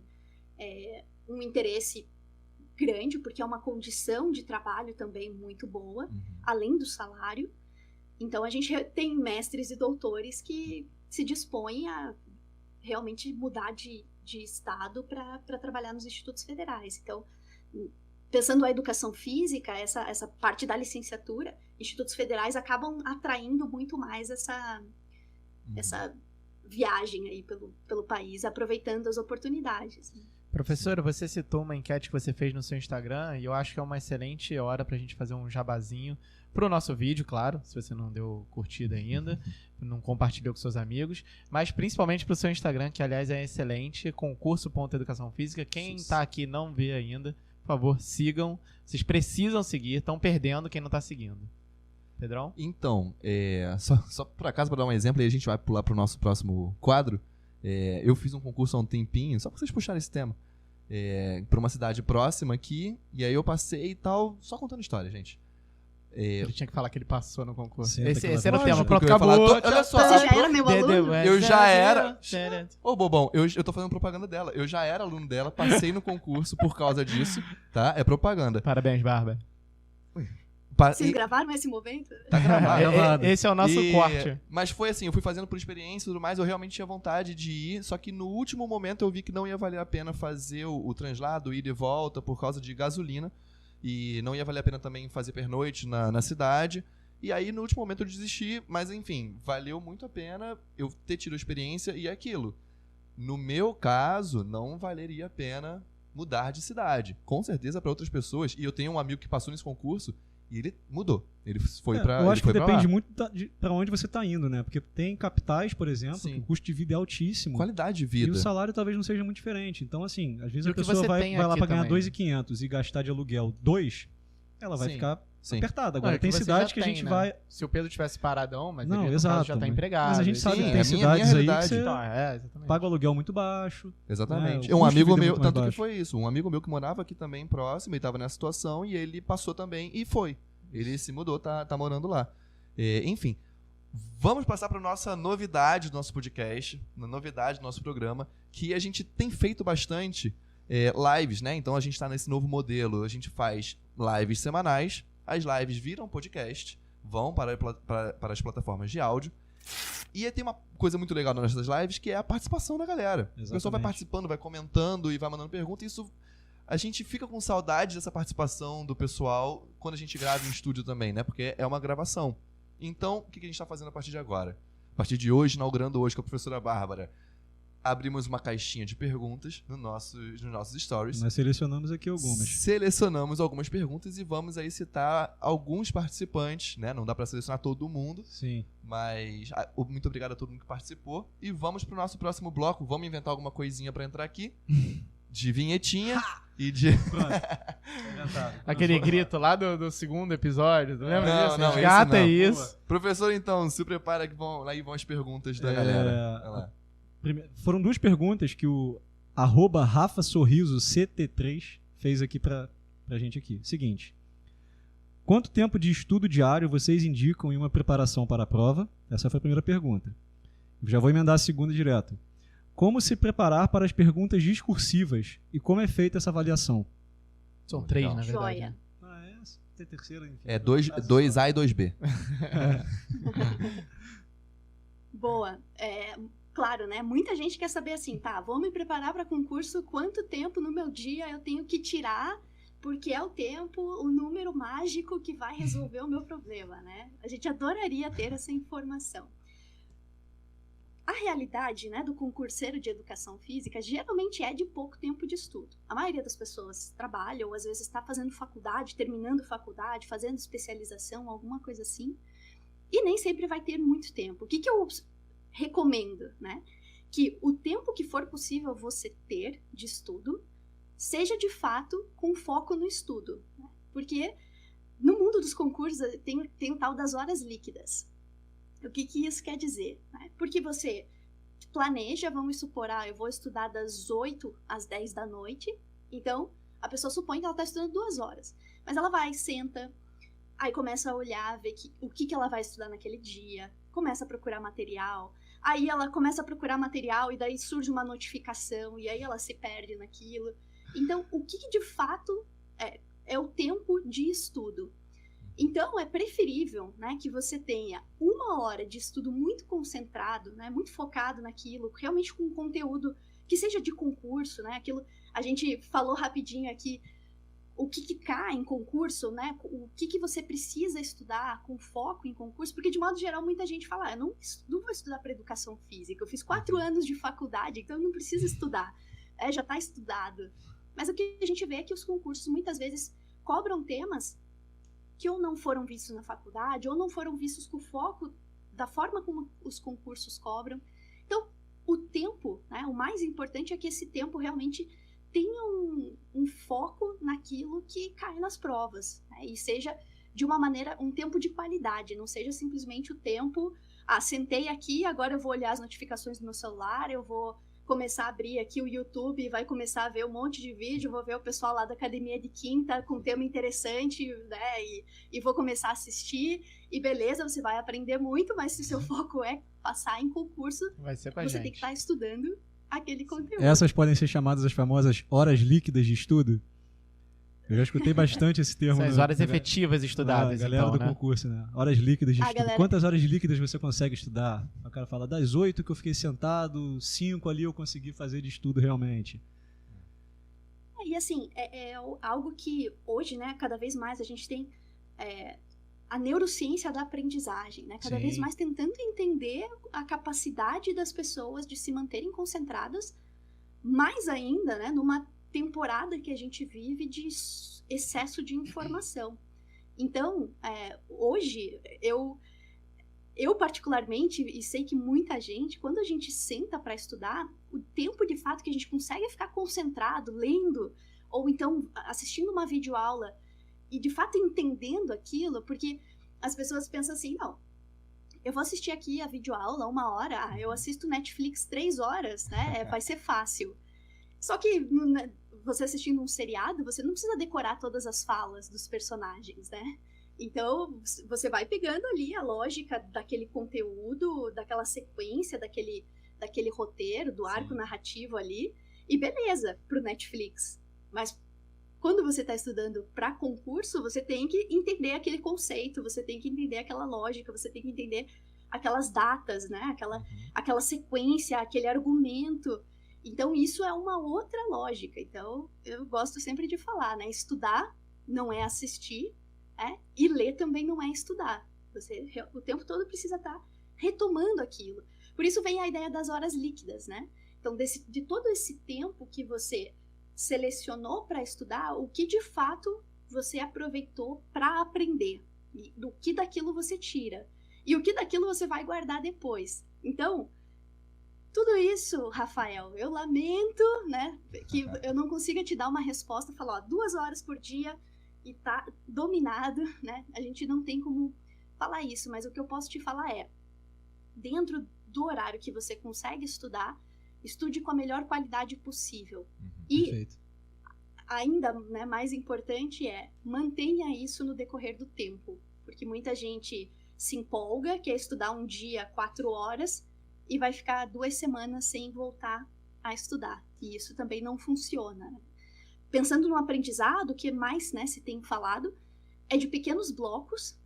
um interesse grande, porque é uma condição de trabalho também muito boa, além do salário. Então a gente tem mestres e doutores que se dispõem a realmente mudar de estado para trabalhar nos institutos federais. Então, pensando a educação física, essa parte da licenciatura, institutos federais acabam atraindo muito mais essa viagem aí pelo país, aproveitando as oportunidades. Professora, você citou uma enquete que você fez no seu Instagram, e eu acho que é uma excelente hora pra gente fazer um jabazinho pro nosso vídeo, claro, se você não deu curtida ainda, não compartilhou com seus amigos, mas principalmente pro seu Instagram, que aliás é excelente, concurso.educação física. Quem tá aqui e não vê ainda, por favor, sigam, vocês precisam seguir, estão perdendo quem não tá seguindo. Pedrão? Então, só por acaso, para dar um exemplo, e a gente vai pular pro nosso próximo quadro, eu fiz um concurso há um tempinho, só pra vocês puxarem esse tema, pra uma cidade próxima aqui, e aí eu passei e tal, só contando história, gente. Ele tinha que falar que ele passou no concurso. Senta Esse era o Lógico tema. que Pronto, eu ia falar. acabou. Olha só. Você já era meu aluno? Eu já era. Ô, bobão, eu tô fazendo propaganda dela. Eu já era aluno dela, passei no concurso por causa disso, tá? É propaganda. Parabéns, Bárbara. Vocês gravaram esse momento? Tá gravado. Esse é o nosso corte. Mas foi assim, eu fui fazendo por experiência e tudo mais, eu realmente tinha vontade de ir, só que no último momento eu vi que não ia valer a pena fazer o translado, ir e volta, por causa de gasolina, e não ia valer a pena também fazer pernoite na cidade, e aí no último momento eu desisti, mas enfim, valeu muito a pena eu ter tido a experiência e aquilo. No meu caso, não valeria a pena mudar de cidade. Com certeza para outras pessoas, e eu tenho um amigo que passou nesse concurso, e ele mudou. Ele foi pra. Eu acho que depende lá. muito pra onde você tá indo, né? Porque tem capitais, por exemplo, Sim. que o custo de vida é altíssimo. Qualidade de E vida. o salário talvez não seja muito diferente. Então, assim, às vezes E a o que pessoa você vai tem lá aqui pra ganhar também. 2.500 e gastar de aluguel 2, ela vai Sim. ficar Sim. apertada. Não, Agora é tem você cidades já que a tem, gente né? vai... Se o Pedro tivesse paradão, mas Não, ele no exato, caso já tá mas- empregado. mas a gente sabe Sim, que é tem a cidades minha aí que realidade. você Então, exatamente. paga o aluguel muito baixo. Exatamente. O Um custo de amigo vida é meu, muito mais tanto que baixo. foi isso, um amigo meu que morava aqui também próximo, ele tava nessa situação e ele passou também e foi. Ele se mudou, tá morando lá. Enfim, vamos passar para nossa novidade do nosso podcast, na novidade do nosso programa, que a gente tem feito bastante lives, né? Então a gente tá nesse novo modelo, a gente faz lives semanais, as lives viram podcast, vão para as plataformas de áudio. E tem uma coisa muito legal nas nossas lives, que é a participação da galera. Exatamente. O pessoal vai participando, vai comentando e vai mandando pergunta. E isso, a gente fica com saudade dessa participação do pessoal quando a gente grava em estúdio também, né? Porque é uma gravação. Então, o que a gente está fazendo a partir de agora? A partir de hoje, inaugurando hoje com a professora Bárbara, abrimos uma caixinha de perguntas nos nossos stories. Nós selecionamos aqui algumas. Selecionamos algumas perguntas e vamos aí citar alguns participantes, né? Não dá para selecionar todo mundo, Sim. mas muito obrigado a todo mundo que participou. E vamos pro nosso próximo bloco. Vamos inventar alguma coisinha para entrar aqui. De vinhetinha e de... Aquele grito lá do segundo episódio, tu lembra disso? Não, Resgata esse não. isso. Professor, então, se prepara que aí vão as perguntas da galera. Vai lá. Foram duas perguntas que o @RafaSorrisoCT3 fez aqui pra gente aqui. Seguinte. Quanto tempo de estudo diário vocês indicam em uma preparação para a prova? Essa foi a primeira pergunta. Já vou emendar a segunda direto. Como se preparar para as perguntas discursivas e como é feita essa avaliação? São 3, Legal. na verdade. Joia. né? Tem terceira, enfim. 2A e 2B. Boa. Claro, né? Muita gente quer saber assim, tá, vou me preparar para concurso, quanto tempo no meu dia eu tenho que tirar, porque é o tempo, o número mágico que vai resolver o meu problema, né? A gente adoraria ter essa informação. A realidade, né, do concurseiro de educação física geralmente é de pouco tempo de estudo. A maioria das pessoas trabalha ou às vezes está fazendo faculdade, terminando faculdade, fazendo especialização, alguma coisa assim, e nem sempre vai ter muito tempo. O que eu recomendo, né? Que o tempo que for possível você ter de estudo seja de fato com foco no estudo, né? Porque no mundo dos concursos tem o tal das horas líquidas. O que isso quer dizer? Né? Porque você planeja, vamos supor, eu vou estudar das 8 às 10 da noite, então a pessoa supõe que ela está estudando 2 horas, mas ela vai, senta, aí começa a olhar, ver o que ela vai estudar naquele dia, começa a procurar material, aí ela começa a procurar material e daí surge uma notificação e aí ela se perde naquilo. Então, o que de fato é o tempo de estudo? Então, é preferível, né, que você tenha 1 hora de estudo muito concentrado, né, muito focado naquilo, realmente com conteúdo que seja de concurso, né, aquilo, a gente falou rapidinho aqui, o que cai em concurso, né, o que você precisa estudar com foco em concurso, porque de modo geral muita gente fala, eu não vou estudar para educação física, eu fiz 4 anos de faculdade, então eu não preciso estudar, já está estudado. Mas o que a gente vê é que os concursos muitas vezes cobram temas que ou não foram vistos na faculdade, ou não foram vistos com foco da forma como os concursos cobram. Então, o tempo, né, o mais importante é que esse tempo realmente tenha um foco naquilo que cai nas provas, né, e seja de uma maneira, um tempo de qualidade, não seja simplesmente o tempo, sentei aqui, agora eu vou olhar as notificações do meu celular, eu vou começar a abrir aqui o YouTube e vai começar a ver um monte de vídeo, vou ver o pessoal lá da academia de quinta com um tema interessante, né, e vou começar a assistir, e beleza, você vai aprender muito, mas se o seu foco é passar em concurso, Vai ser com a você gente. tem que estar estudando aquele conteúdo. Essas podem ser chamadas as famosas horas líquidas de estudo. Eu já escutei bastante esse termo. São as horas efetivas estudadas, galera então, do né? concurso, né? Horas líquidas de estudo. galera- Quantas horas líquidas você consegue estudar? O cara fala, das 8 que eu fiquei sentado, 5 ali eu consegui fazer de estudo realmente. E assim, é algo que hoje, né, cada vez mais a gente tem a neurociência da aprendizagem, né? Cada Sim. vez mais tentando entender a capacidade das pessoas de se manterem concentradas, mais ainda, né, numa temporada que a gente vive de excesso de informação. Então, hoje, eu particularmente, e sei que muita gente, quando a gente senta para estudar, o tempo de fato que a gente consegue ficar concentrado, lendo, ou então assistindo uma videoaula, e de fato entendendo aquilo, porque as pessoas pensam assim, não, eu vou assistir aqui a videoaula 1 hora, eu assisto Netflix 3 horas, né? Vai ser fácil. Só que você assistindo um seriado, você não precisa decorar todas as falas dos personagens, né? Então, você vai pegando ali a lógica daquele conteúdo, daquela sequência, daquele roteiro, do arco narrativo ali, e beleza, pro Netflix. Mas quando você está estudando para concurso, você tem que entender aquele conceito, você tem que entender aquela lógica, você tem que entender aquelas datas, né? Aquela sequência, aquele argumento. Então, isso é uma outra lógica. Então, eu gosto sempre de falar, né? Estudar não é assistir, e ler também não é estudar. Você o tempo todo precisa estar retomando aquilo. Por isso vem a ideia das horas líquidas, né? Então, de todo esse tempo que você selecionou para estudar, o que de fato você aproveitou para aprender, e do que daquilo você tira, e o que daquilo você vai guardar depois. Então, tudo isso, Rafael, eu lamento, né, que eu não consiga te dar uma resposta, falar, 2 horas por dia e tá dominado, né? A gente não tem como falar isso, mas o que eu posso te falar é, dentro do horário que você consegue estudar, estude com a melhor qualidade possível. E Perfeito. ainda, né, mais importante é, mantenha isso no decorrer do tempo, porque muita gente se empolga, quer estudar um dia 4 horas e vai ficar 2 semanas sem voltar a estudar, e isso também não funciona. Pensando no aprendizado, o que mais, né, se tem falado é de pequenos blocos,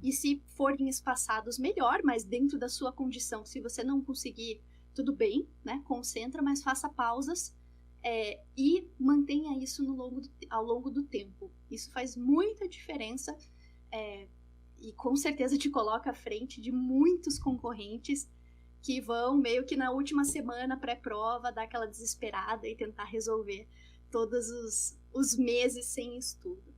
e se forem espaçados, melhor, mas dentro da sua condição, se você não conseguir, tudo bem, né? Concentra, mas faça pausas e mantenha isso ao longo do tempo. Isso faz muita diferença e com certeza te coloca à frente de muitos concorrentes que vão meio que na última semana pré-prova dar aquela desesperada e tentar resolver todos os meses sem estudo.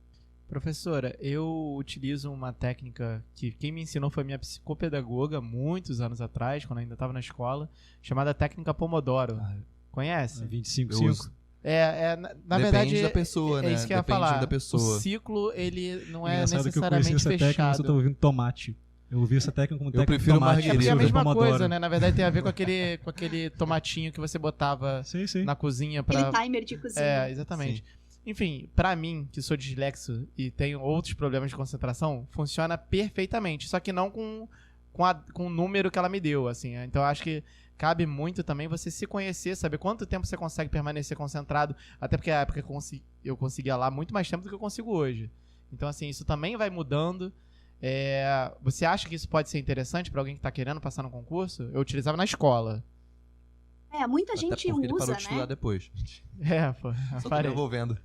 Professora, eu utilizo uma técnica que quem me ensinou foi minha psicopedagoga, muitos anos atrás, quando eu ainda estava na escola, chamada técnica Pomodoro. Conhece? 25-5. Na verdade... Depende da pessoa, né? Isso que eu ia Depende falar. da pessoa. O ciclo, ele não é Engraçado que eu necessariamente conheci essa técnica, mas fechado. eu tô ouvindo tomate. Eu ouvi essa técnica como técnica prefiro de tomate. marguerita. Porque é a mesma Pomodoro. coisa, né? Na verdade tem a ver com aquele tomatinho que você botava Sim. na cozinha pra... Aquele timer de cozinha. Exatamente. Sim. Enfim, pra mim, que sou dislexo e tenho outros problemas de concentração, funciona perfeitamente. Só que não com o número que ela me deu, assim. Então eu acho que cabe muito também você se conhecer, saber quanto tempo você consegue permanecer concentrado. Até porque a época eu conseguia lá muito mais tempo do que eu consigo hoje. Então, assim, isso também vai mudando. Você acha que isso pode ser interessante pra alguém que tá querendo passar no concurso? Eu utilizava na escola. Muita Até gente porque ele usa, parou de estudar né? depois. Pô. Só tô Parei. devolvendo.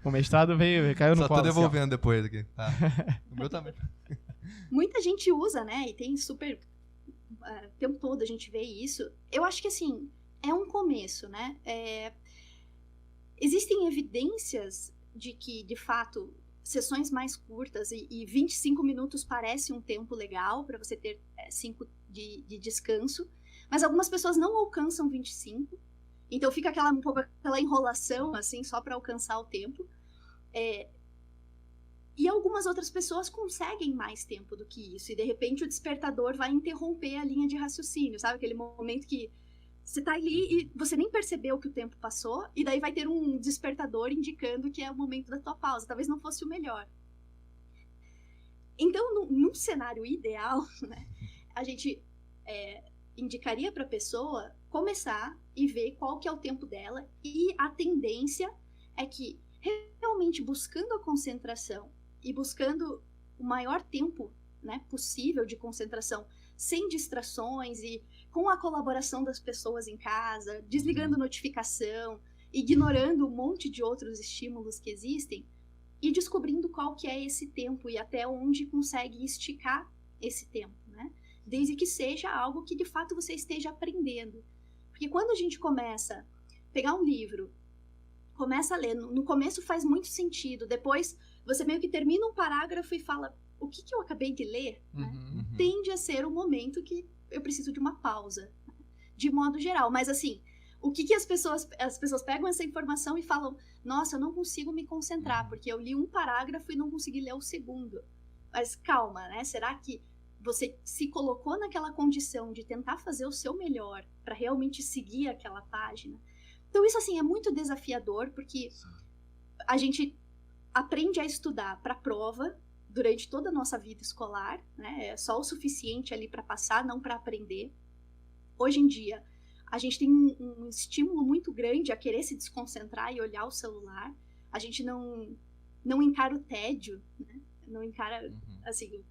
O mestrado caiu no Só colo. tô assim, ó. devolvendo depois aqui. Tá. O meu também. Muita gente usa, né? E tem super... o tempo todo a gente vê isso. Eu acho que, assim, é um começo, né? Existem evidências de que, de fato, sessões mais curtas e 25 minutos parece um tempo legal para você ter 5 de descanso, mas algumas pessoas não alcançam 25, então fica um pouco aquela enrolação, assim, só para alcançar o tempo. E algumas outras pessoas conseguem mais tempo do que isso, e de repente o despertador vai interromper a linha de raciocínio, sabe? Aquele momento que você tá ali e você nem percebeu que o tempo passou, e daí vai ter um despertador indicando que é o momento da tua pausa. Talvez não fosse o melhor. Então, num cenário ideal, né, a gente indicaria para a pessoa começar e ver qual que é o tempo dela, e a tendência é que, realmente buscando a concentração e buscando o maior tempo, né, possível de concentração, sem distrações e com a colaboração das pessoas em casa, desligando notificação, ignorando um monte de outros estímulos que existem, e descobrindo qual que é esse tempo e até onde consegue esticar esse tempo, né? Desde que seja algo que de fato você esteja aprendendo. Porque quando a gente começa a pegar um livro, começa a ler, no começo faz muito sentido, depois você meio que termina um parágrafo e fala, o que eu acabei de ler? Né? Tende a ser o momento que eu preciso de uma pausa, de modo geral. Mas assim, o que as pessoas pegam essa informação e falam, nossa, eu não consigo me concentrar, porque eu li um parágrafo e não consegui ler o segundo. Mas calma, né? Será que você se colocou naquela condição de tentar fazer o seu melhor para realmente seguir aquela página? Então isso, assim, é muito desafiador, porque a gente aprende a estudar para prova durante toda a nossa vida escolar, né? É só o suficiente ali para passar, não para aprender. Hoje em dia, a gente tem um estímulo muito grande a querer se desconcentrar e olhar o celular. A gente não encara o tédio, né? Não encara, assim,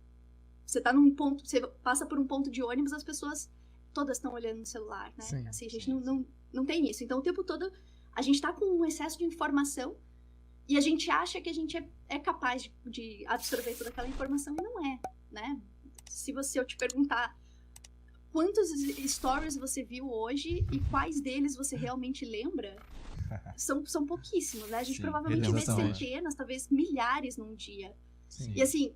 você tá num ponto, você passa por um ponto de ônibus, as pessoas todas estão olhando no celular, né? Sim, assim, a gente não tem isso. Então, o tempo todo, a gente tá com um excesso de informação e a gente acha que a gente é capaz de absorver toda aquela informação e não é, né? Se eu te perguntar quantos stories você viu hoje e quais deles você realmente lembra, são pouquíssimos, né? A gente provavelmente vê centenas, talvez milhares num dia. Sim. E assim,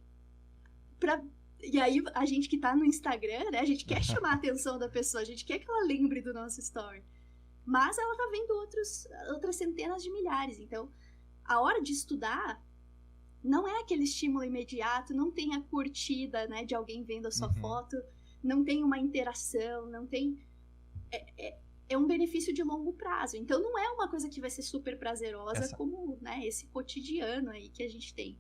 e aí a gente que tá no Instagram, né? A gente quer chamar a atenção da pessoa, a gente quer que ela lembre do nosso story. Mas ela tá vendo outras centenas de milhares. Então, a hora de estudar não é aquele estímulo imediato, não tem a curtida, né, de alguém vendo a sua foto, não tem uma interação, não tem... É um benefício de longo prazo. Então, não é uma coisa que vai ser super prazerosa como, né, esse cotidiano aí que a gente tem.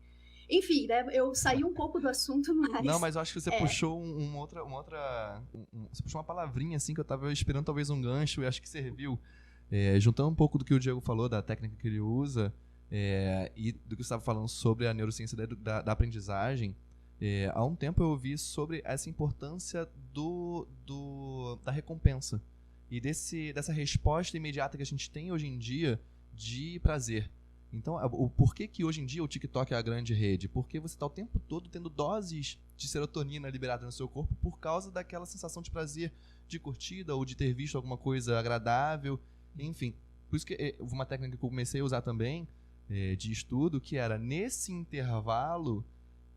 Enfim, né, eu saí um pouco do assunto, mas... Não, mas eu acho que você puxou você puxou uma palavrinha assim que eu tava esperando talvez um gancho e acho que serviu. Juntando um pouco do que o Diego falou, da técnica que ele usa, e do que você estava falando sobre a neurociência da aprendizagem, há um tempo eu ouvi sobre essa importância da recompensa e dessa resposta imediata que a gente tem hoje em dia de prazer. Então, o porquê que hoje em dia o TikTok é a grande rede? Porque você está o tempo todo tendo doses de serotonina liberada no seu corpo por causa daquela sensação de prazer, de curtida ou de ter visto alguma coisa agradável, enfim. Por isso que uma técnica que eu comecei a usar também, de estudo, que era, nesse intervalo,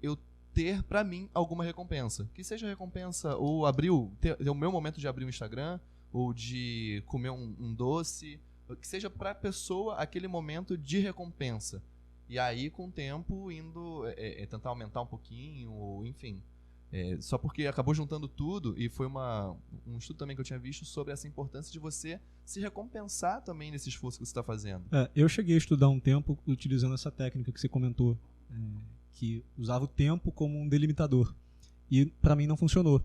eu ter, pra mim, alguma recompensa. Que seja recompensa ou ter o meu momento de abrir o Instagram, ou de comer um doce, que seja pra pessoa aquele momento de recompensa. E aí, com o tempo, indo tentar aumentar um pouquinho, ou enfim. Só porque acabou juntando tudo, e foi um estudo também que eu tinha visto sobre essa importância de você se recompensar também nesse esforço que você está fazendo. Eu cheguei a estudar um tempo utilizando essa técnica que você comentou, que usava o tempo como um delimitador. E para mim não funcionou.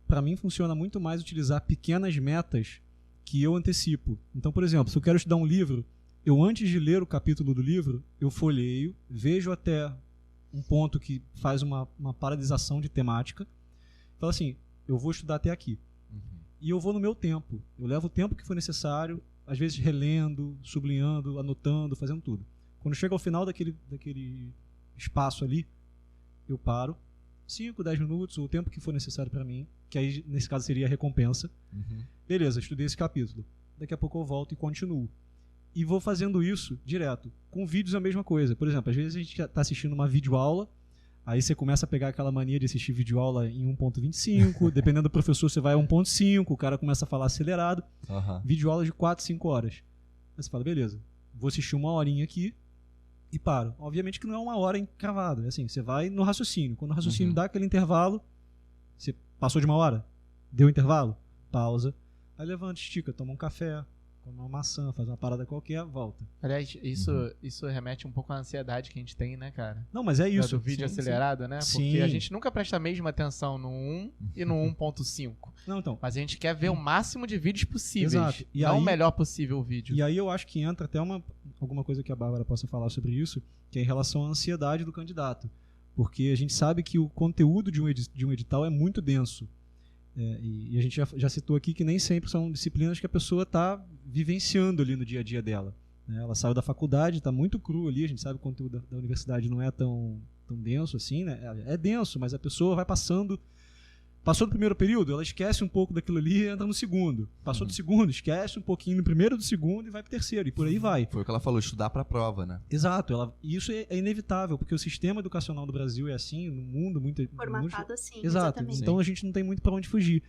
Para mim funciona muito mais utilizar pequenas metas que eu antecipo. Então, por exemplo, se eu quero estudar um livro, eu antes de ler o capítulo do livro, eu folheio, vejo até um ponto que faz uma paralisação de temática, falo assim, eu vou estudar até aqui. E eu vou no meu tempo. Eu levo o tempo que for necessário, às vezes relendo, sublinhando, anotando, fazendo tudo. Quando chega ao final daquele espaço ali, eu paro, 5, 10 minutos, ou o tempo que for necessário para mim, que aí nesse caso seria a recompensa. Beleza, estudei esse capítulo. Daqui a pouco eu volto e continuo. E vou fazendo isso direto. Com vídeos é a mesma coisa. Por exemplo, às vezes a gente está assistindo uma videoaula, aí você começa a pegar aquela mania de assistir videoaula em 1.25, dependendo do professor você vai a 1.5, o cara começa a falar acelerado. Videoaula de 4, 5 horas. Aí você fala, beleza, vou assistir uma horinha aqui e paro. Obviamente que não é uma hora encravada, é assim, você vai no raciocínio. Quando o raciocínio dá aquele intervalo, você passou de uma hora, deu intervalo, pausa, aí levanta, estica, toma um café, come uma maçã, faz uma parada qualquer, volta. Aliás, isso remete um pouco à ansiedade que a gente tem, né, cara? Não, mas é isso. Do vídeo acelerado, né? Porque a gente nunca presta a mesma atenção no 1 e no 1.5. Não, então. Mas a gente quer ver o máximo de vídeos possíveis. Exato. E não aí, o melhor possível o vídeo. E aí eu acho que entra até alguma coisa que a Bárbara possa falar sobre isso, que é em relação à ansiedade do candidato. Porque a gente sabe que o conteúdo de um edital é muito denso. E a gente já citou aqui que nem sempre são disciplinas que a pessoa está vivenciando ali no dia a dia dela. Né? Ela saiu da faculdade, está muito cru ali, a gente sabe que o conteúdo da universidade não é tão denso assim, né? É denso, mas a pessoa vai passou do primeiro período, ela esquece um pouco daquilo ali e entra no segundo. Passou do segundo, esquece um pouquinho no primeiro do segundo e vai pro terceiro, e por aí vai. Foi o que ela falou, estudar para a prova, né? Exato, e isso é inevitável, porque o sistema educacional do Brasil é assim, no mundo, formatado assim, exato. Exatamente. Então a gente não tem muito para onde fugir.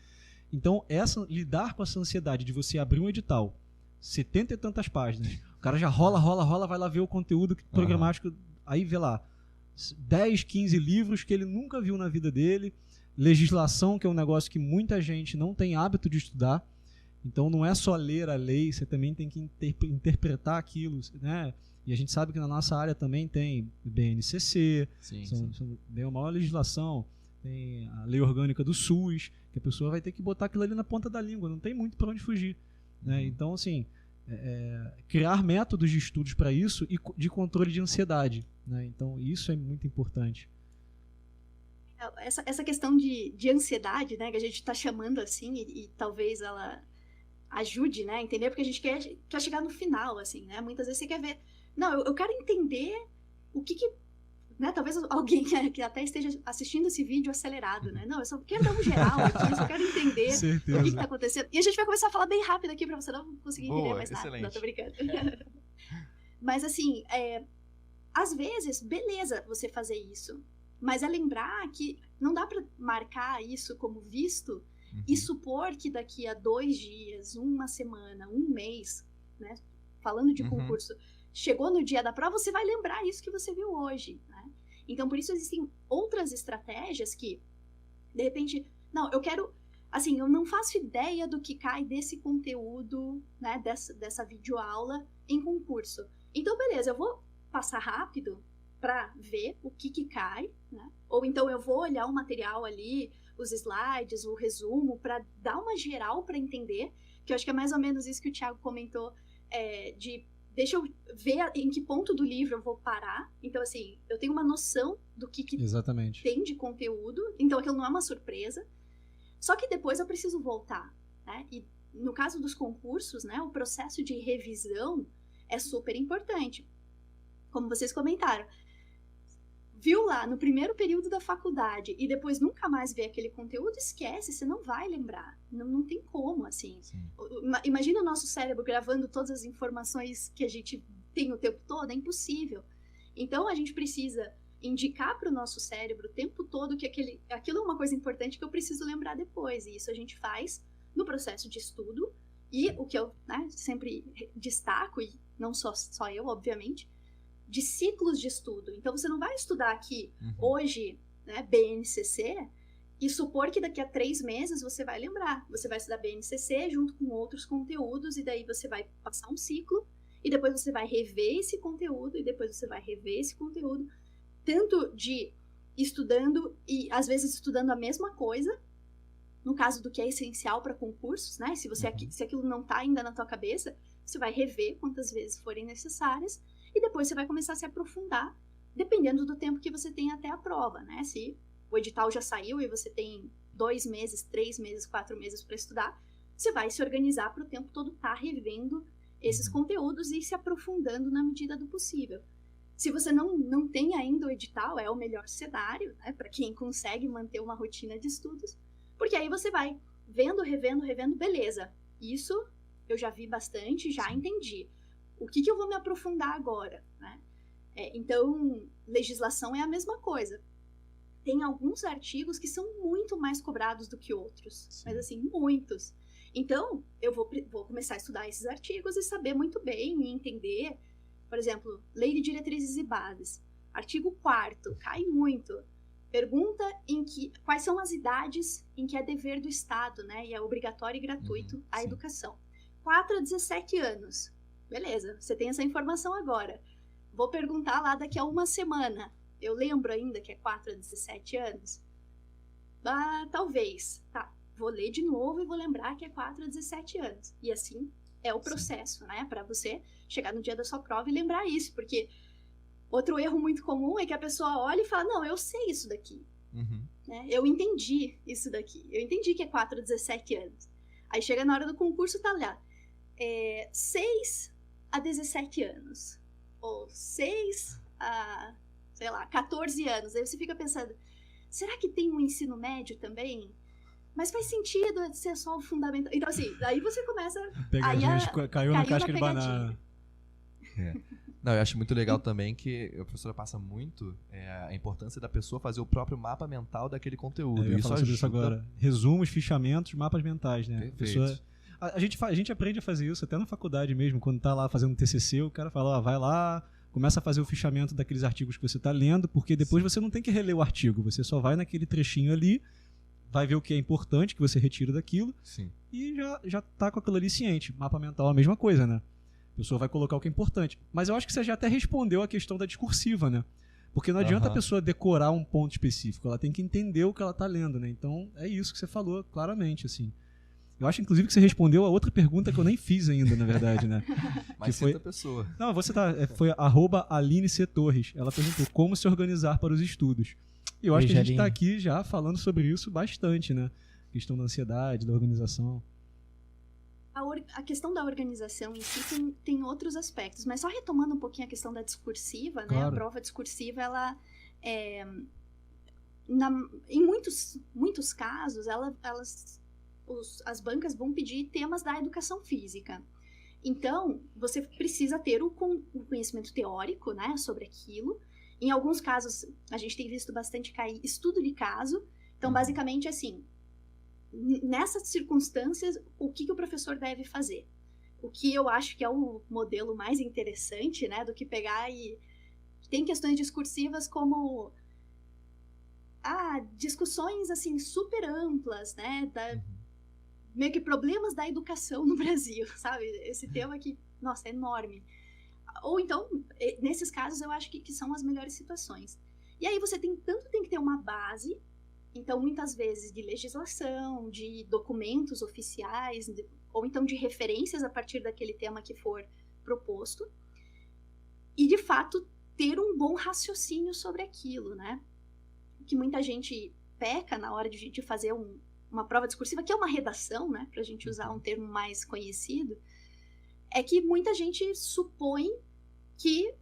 Então, lidar com essa ansiedade de você abrir um edital, 70 e tantas páginas, o cara já rola, vai lá ver o conteúdo programático, aí vê lá 10, 15 livros que ele nunca viu na vida dele, legislação, que é um negócio que muita gente não tem hábito de estudar. Então não é só ler a lei, você também tem que interpretar aquilo, né? E a gente sabe que na nossa área também tem BNCC, tem uma maior legislação, tem a lei orgânica do SUS, que a pessoa vai ter que botar aquilo ali na ponta da língua, não tem muito para onde fugir, né? Então, assim, criar métodos de estudos para isso e de controle de ansiedade, né? Então, isso é muito importante. Essa questão de ansiedade, né, que a gente está chamando assim, e talvez ela ajude, né, a entender, porque a gente quer chegar no final, assim, né? Muitas vezes você quer ver, não, eu quero entender o que né, talvez alguém que até esteja assistindo esse vídeo acelerado, né? Não, eu só quero dar um geral aqui, eu só quero entender o que está acontecendo. E a gente vai começar a falar bem rápido aqui para você não conseguir entender mais nada. Não, tô brincando. Mas assim, às vezes, beleza você fazer isso, mas é lembrar que não dá para marcar isso como visto e supor que daqui a 2 dias, 1 semana, 1 mês, né, falando de concurso, chegou no dia da prova, você vai lembrar isso que você viu hoje, né? Então, por isso existem outras estratégias que, de repente, não, eu quero, assim, eu não faço ideia do que cai desse conteúdo, né, dessa videoaula em concurso. Então, beleza, eu vou passar rápido para ver o que cai, né? Ou então eu vou olhar o material ali, os slides, o resumo, para dar uma geral para entender, que eu acho que é mais ou menos isso que o Thiago comentou, deixa eu ver em que ponto do livro eu vou parar. Então, assim, eu tenho uma noção do que Exatamente. tem de conteúdo, então aquilo não é uma surpresa. Só que depois eu preciso voltar, né? E no caso dos concursos, né, o processo de revisão é super importante. Como vocês comentaram, viu lá no primeiro período da faculdade e depois nunca mais vê aquele conteúdo, esquece, você não vai lembrar. Não tem como, assim. Imagina o nosso cérebro gravando todas as informações que a gente tem o tempo todo, é impossível. Então, a gente precisa indicar para o nosso cérebro o tempo todo que aquilo é uma coisa importante que eu preciso lembrar depois. E isso a gente faz no processo de estudo. E o que eu, né, sempre destaco, e não só eu, obviamente, de ciclos de estudo. Então, você não vai estudar aqui hoje, né, BNCC, e supor que daqui a 3 meses você vai lembrar. Você vai estudar BNCC junto com outros conteúdos, e daí você vai passar um ciclo, e depois você vai rever esse conteúdo, e depois você vai rever esse conteúdo, tanto de estudando, e às vezes estudando a mesma coisa, no caso do que é essencial para concursos, né? Se aquilo não está ainda na tua cabeça, você vai rever quantas vezes forem necessárias, e depois você vai começar a se aprofundar, dependendo do tempo que você tem até a prova, né? Se o edital já saiu e você tem 2 meses, 3 meses, 4 meses para estudar, você vai se organizar para o tempo todo estar revendo esses conteúdos e se aprofundando na medida do possível. Se você não tem ainda o edital, é o melhor cenário, né, para quem consegue manter uma rotina de estudos, porque aí você vai vendo, revendo, beleza, isso eu já vi bastante, já entendi. O que eu vou me aprofundar agora, né? Então, legislação é a mesma coisa. Tem alguns artigos que são muito mais cobrados do que outros, mas assim, muitos. Então, eu vou começar a estudar esses artigos e saber muito bem e entender, por exemplo, Lei de Diretrizes e Bases. Artigo 4º, cai muito. Pergunta quais são as idades em que é dever do Estado, né? E é obrigatório e gratuito a educação. 4 a 17 anos. Beleza, você tem essa informação agora. Vou perguntar lá daqui a 1 semana. Eu lembro ainda que é 4 a 17 anos? Talvez. Tá, vou ler de novo e vou lembrar que é 4 a 17 anos. E assim é o processo, né? Para você chegar no dia da sua prova e lembrar isso. Porque outro erro muito comum é que a pessoa olha e fala, não, eu sei isso daqui. Né? Eu entendi isso daqui. Eu entendi que é 4 a 17 anos. Aí chega na hora do concurso, tá lá. 6 a 17 anos. Ou 6 a, sei lá, 14 anos. Aí você fica pensando, será que tem um ensino médio também? Mas faz sentido ser só o fundamental. Então, assim, daí você começa caiu na casca de banana. Não, eu acho muito legal também que a professora passa muito a importância da pessoa fazer o próprio mapa mental daquele conteúdo. Eu ia Isso falar sobre ajuda. isso agora. Resumos, fichamentos, mapas mentais, né? Perfeito. A gente aprende a fazer isso até na faculdade mesmo, quando tá lá fazendo TCC, o cara fala, vai lá, começa a fazer o fichamento daqueles artigos que você tá lendo, porque depois você não tem que reler o artigo, você só vai naquele trechinho ali, vai ver o que é importante, que você retira daquilo, Sim. e já tá com aquilo ali ciente. Mapa mental é a mesma coisa, né? A pessoa vai colocar o que é importante. Mas eu acho que você já até respondeu a questão da discursiva, né? Porque não adianta a pessoa decorar um ponto específico, ela tem que entender o que ela tá lendo, né? Então, é isso que você falou claramente, assim. Eu acho, inclusive, que você respondeu a outra pergunta que eu nem fiz ainda, na verdade, né? Mas que foi cita a pessoa. Não, você tá. Foi @Aline C. Torres. Ela perguntou como se organizar para os estudos. E eu acho que a gente tá aqui já falando sobre isso bastante, né? Questão da ansiedade, da organização. A questão da organização em si tem outros aspectos, mas só retomando um pouquinho a questão da discursiva, né? Claro. A prova discursiva, ela em muitos casos, as bancas vão pedir temas da educação física. Então, você precisa ter o conhecimento teórico, né, sobre aquilo. Em alguns casos, a gente tem visto bastante cair estudo de caso. Então, basicamente, assim, nessas circunstâncias, o que o professor deve fazer? O que eu acho que é o modelo mais interessante, né, do que pegar e... Tem questões discursivas como... discussões, assim, super amplas, né, meio que problemas da educação no Brasil, sabe? Esse tema que, nossa, é enorme. Ou então, nesses casos, eu acho que são as melhores situações. E aí você tem que ter uma base, então, muitas vezes, de legislação, de documentos oficiais, ou então de referências a partir daquele tema que for proposto, e, de fato, ter um bom raciocínio sobre aquilo, né? Que muita gente peca na hora de fazer uma prova discursiva, que é uma redação, né, para a gente usar um termo mais conhecido, é que muita gente supõe que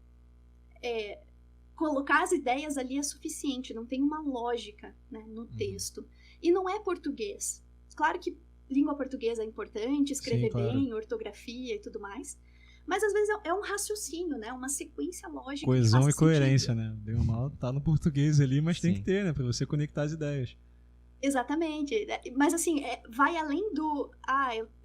colocar as ideias ali é suficiente, não tem uma lógica, né, no texto. E não é português. Claro que língua portuguesa é importante, escrever bem, ortografia e tudo mais, mas às vezes é um raciocínio, né, uma sequência lógica. Coesão que faz e coerência, sentido. né? Bem ou mal, tá no português ali, mas tem que ter, né, para você conectar as ideias. Exatamente, mas assim, vai além do,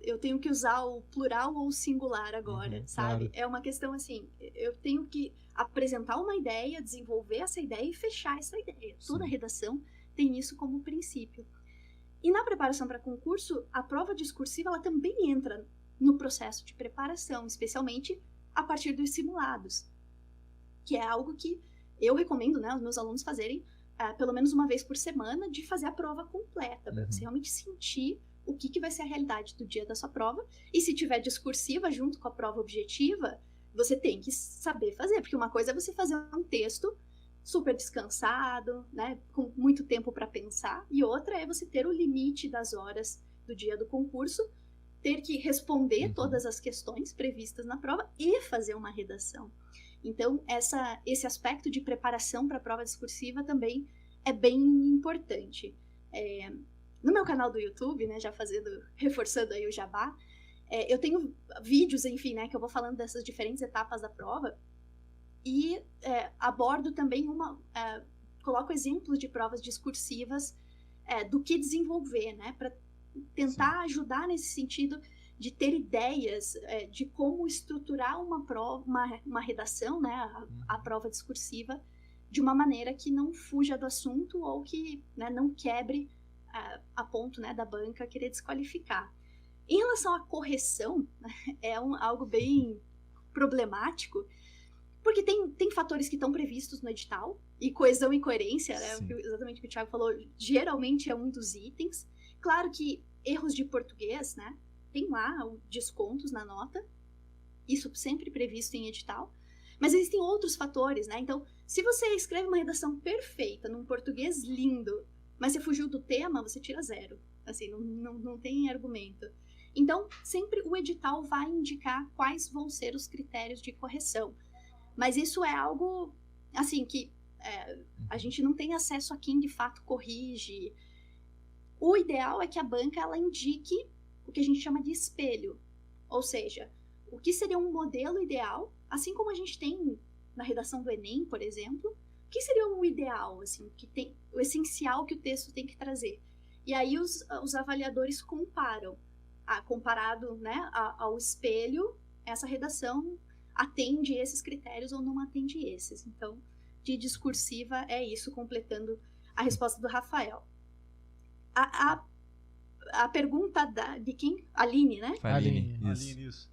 eu tenho que usar o plural ou o singular agora, sabe? Claro. É uma questão assim, eu tenho que apresentar uma ideia, desenvolver essa ideia e fechar essa ideia. Sim. Toda redação tem isso como princípio. E na preparação para concurso, a prova discursiva, ela também entra no processo de preparação, especialmente a partir dos simulados, que é algo que eu recomendo, né, aos meus alunos fazerem pelo menos uma vez por semana, de fazer a prova completa, para você realmente sentir o que vai ser a realidade do dia da sua prova. E se tiver discursiva junto com a prova objetiva, você tem que saber fazer, porque uma coisa é você fazer um texto super descansado, né, com muito tempo para pensar, e outra é você ter o limite das horas do dia do concurso, ter que responder todas as questões previstas na prova e fazer uma redação. Então, esse aspecto de preparação para a prova discursiva também é bem importante. No meu canal do YouTube, né, já reforçando aí o jabá, eu tenho vídeos, enfim, né, que eu vou falando dessas diferentes etapas da prova e abordo também coloco exemplos de provas discursivas do que desenvolver, né, para tentar ajudar nesse sentido de ter ideias de como estruturar uma redação, né, a prova discursiva, de uma maneira que não fuja do assunto ou que, né, não quebre a ponto, né, da banca querer desqualificar. Em relação à correção, é algo bem problemático, porque tem fatores que estão previstos no edital, e coesão e coerência, né, exatamente o que o Thiago falou, geralmente é um dos itens. Claro que erros de português, né, tem lá descontos na nota, isso sempre previsto em edital, mas existem outros fatores, né? Então, se você escreve uma redação perfeita, num português lindo, mas você fugiu do tema, você tira 0. Assim, não tem argumento. Então, sempre o edital vai indicar quais vão ser os critérios de correção. Mas isso é algo, assim, que a gente não tem acesso a quem de fato corrige. O ideal é que a banca ela indique o que a gente chama de espelho. Ou seja, o que seria um modelo ideal, assim como a gente tem na redação do Enem, por exemplo, o que seria um ideal, assim, que tem, o essencial que o texto tem que trazer. E aí os avaliadores comparam, comparado, né, ao espelho, essa redação atende esses critérios ou não atende esses. Então, de discursiva é isso, completando a resposta do Rafael. A pergunta de quem? Aline, né? Aline. Aline, isso.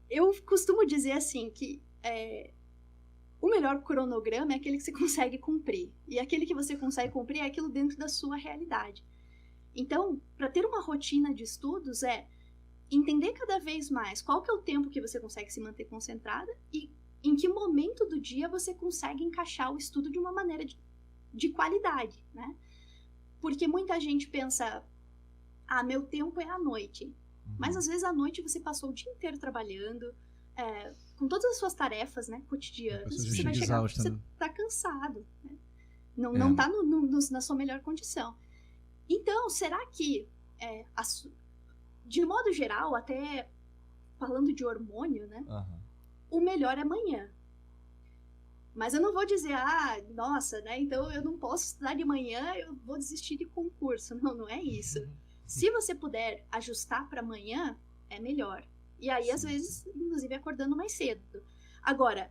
Eu costumo dizer assim que o melhor cronograma é aquele que você consegue cumprir. E aquele que você consegue cumprir é aquilo dentro da sua realidade. Então, para ter uma rotina de estudos é entender cada vez mais qual que é o tempo que você consegue se manter concentrada e em que momento do dia você consegue encaixar o estudo de uma maneira de qualidade, né? Porque muita gente pensa, meu tempo é à noite. Mas às vezes à noite você passou o dia inteiro trabalhando, com todas as suas tarefas, né, cotidianas, você vai chegar, você tá cansado, né? Não tá na sua melhor condição. Então, será que, de modo geral, até falando de hormônio, né, o melhor é amanhã. Mas eu não vou dizer, nossa, né, então eu não posso estudar de manhã, eu vou desistir de concurso. Não é isso. Se você puder ajustar para amanhã, é melhor. E aí, às vezes, inclusive, acordando mais cedo. Agora,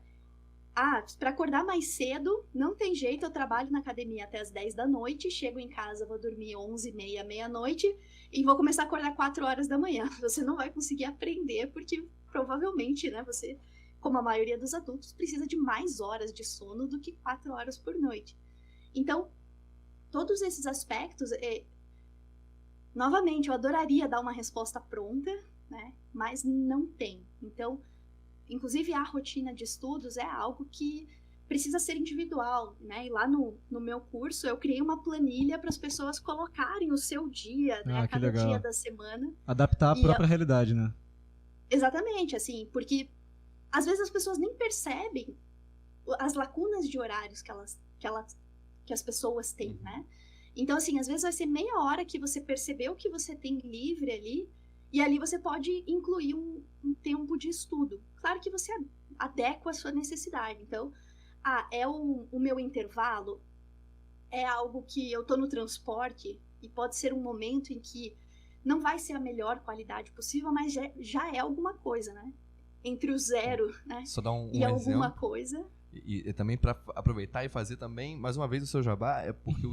para acordar mais cedo, não tem jeito, eu trabalho na academia até as 10 da noite, chego em casa, vou dormir 11h30, meia-noite, e vou começar a acordar 4 horas da manhã. Você não vai conseguir aprender, porque provavelmente, né, você, como a maioria dos adultos, precisa de mais horas de sono do que 4 horas por noite. Então, todos esses aspectos, novamente, eu adoraria dar uma resposta pronta, né, mas não tem. Então, inclusive a rotina de estudos é algo que precisa ser individual, né? E lá no meu curso eu criei uma planilha para as pessoas colocarem o seu dia, né, a cada dia da semana. Adaptar a própria realidade, né? Exatamente, assim, porque às vezes as pessoas nem percebem as lacunas de horários que as pessoas têm, né? Então, assim, às vezes vai ser meia hora que você percebeu que você tem livre ali, e ali você pode incluir um tempo de estudo. Claro que você adequa a sua necessidade. Então, o meu intervalo é algo que eu tô no transporte e pode ser um momento em que não vai ser a melhor qualidade possível, mas já é alguma coisa, né? Entre o zero, né? Só dar um e exemplo. alguma coisa. E também para aproveitar e fazer também, mais uma vez, o seu jabá, é porque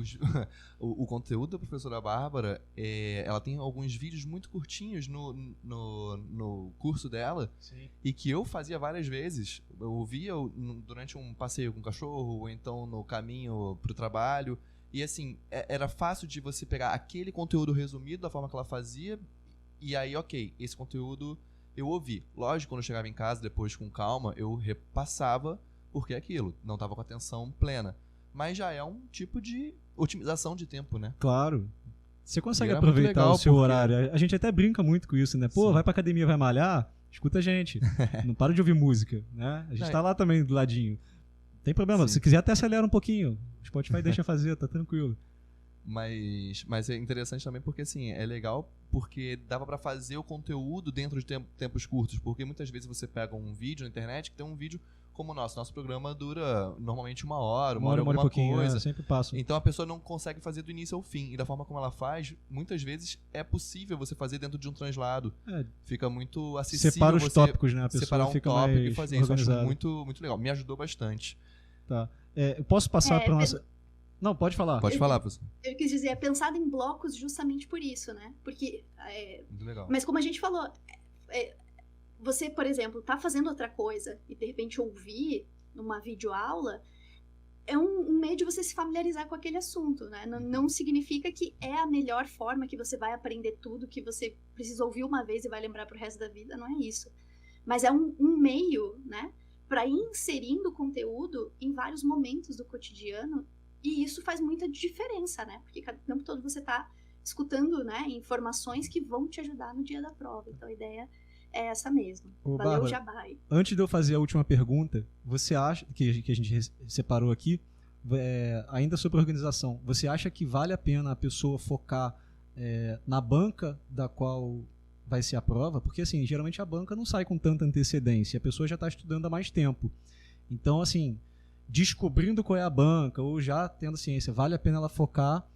o conteúdo da professora Bárbara, ela tem alguns vídeos muito curtinhos no curso dela. Sim. E que eu fazia várias vezes. Eu ouvia durante um passeio com o cachorro, ou então no caminho pro trabalho. E assim, era fácil de você pegar aquele conteúdo resumido da forma que ela fazia, e aí, ok, esse conteúdo eu ouvi. Lógico, quando eu chegava em casa, depois com calma, eu repassava, porque aquilo, não estava com atenção plena. Mas já é um tipo de otimização de tempo, né? Claro. Você consegue E era aproveitar muito legal o seu porque- horário. A gente até brinca muito com isso, né? Pô, Sim. vai pra academia, vai malhar? Escuta a gente. Não para de ouvir música, né? A gente Não, tá lá também do ladinho. Não tem problema. Sim. Se quiser, até acelera um pouquinho. O Spotify deixa fazer, tá tranquilo. Mas é interessante também porque, assim, é legal porque dava pra fazer o conteúdo dentro de tempos curtos. Porque muitas vezes você pega um vídeo na internet, que tem um vídeo como o nosso. Nosso programa dura normalmente uma hora e Uma hora e alguma pouquinho. coisa. Sempre passo. Então a pessoa não consegue fazer do início ao fim. E da forma como ela faz, muitas vezes é possível você fazer dentro de um translado. É, Fica muito acessível separa os você tópicos, né? A pessoa separar um fica tópico mais e fazer isso. Eu acho organizada. muito, muito legal. Me ajudou bastante. Tá. Eu posso passar pra nossa... Não, pode falar. Pode falar, professor. Eu quis dizer, é pensado em blocos justamente por isso, né? Porque Muito legal. mas como a gente falou, você, por exemplo, tá fazendo outra coisa e de repente ouvir numa videoaula é um meio de você se familiarizar com aquele assunto, né? Não significa que é a melhor forma que você vai aprender tudo, que você precisa ouvir uma vez e vai lembrar pro resto da vida, não é isso. Mas é um meio, né? Para ir inserindo conteúdo em vários momentos do cotidiano, e isso faz muita diferença, né? Porque cada tempo todo você tá escutando, né, informações que vão te ajudar no dia da prova. Então a ideia é essa mesmo. Ô, Valeu, Bárbara, Jabai. Antes de eu fazer a última pergunta, você acha, que a gente separou aqui, ainda sobre organização, você acha que vale a pena a pessoa focar na banca da qual vai ser a prova, porque assim, geralmente a banca não sai com tanta antecedência, a pessoa já está estudando há mais tempo. Então, assim, descobrindo qual é a banca, ou já tendo ciência, vale a pena ela focar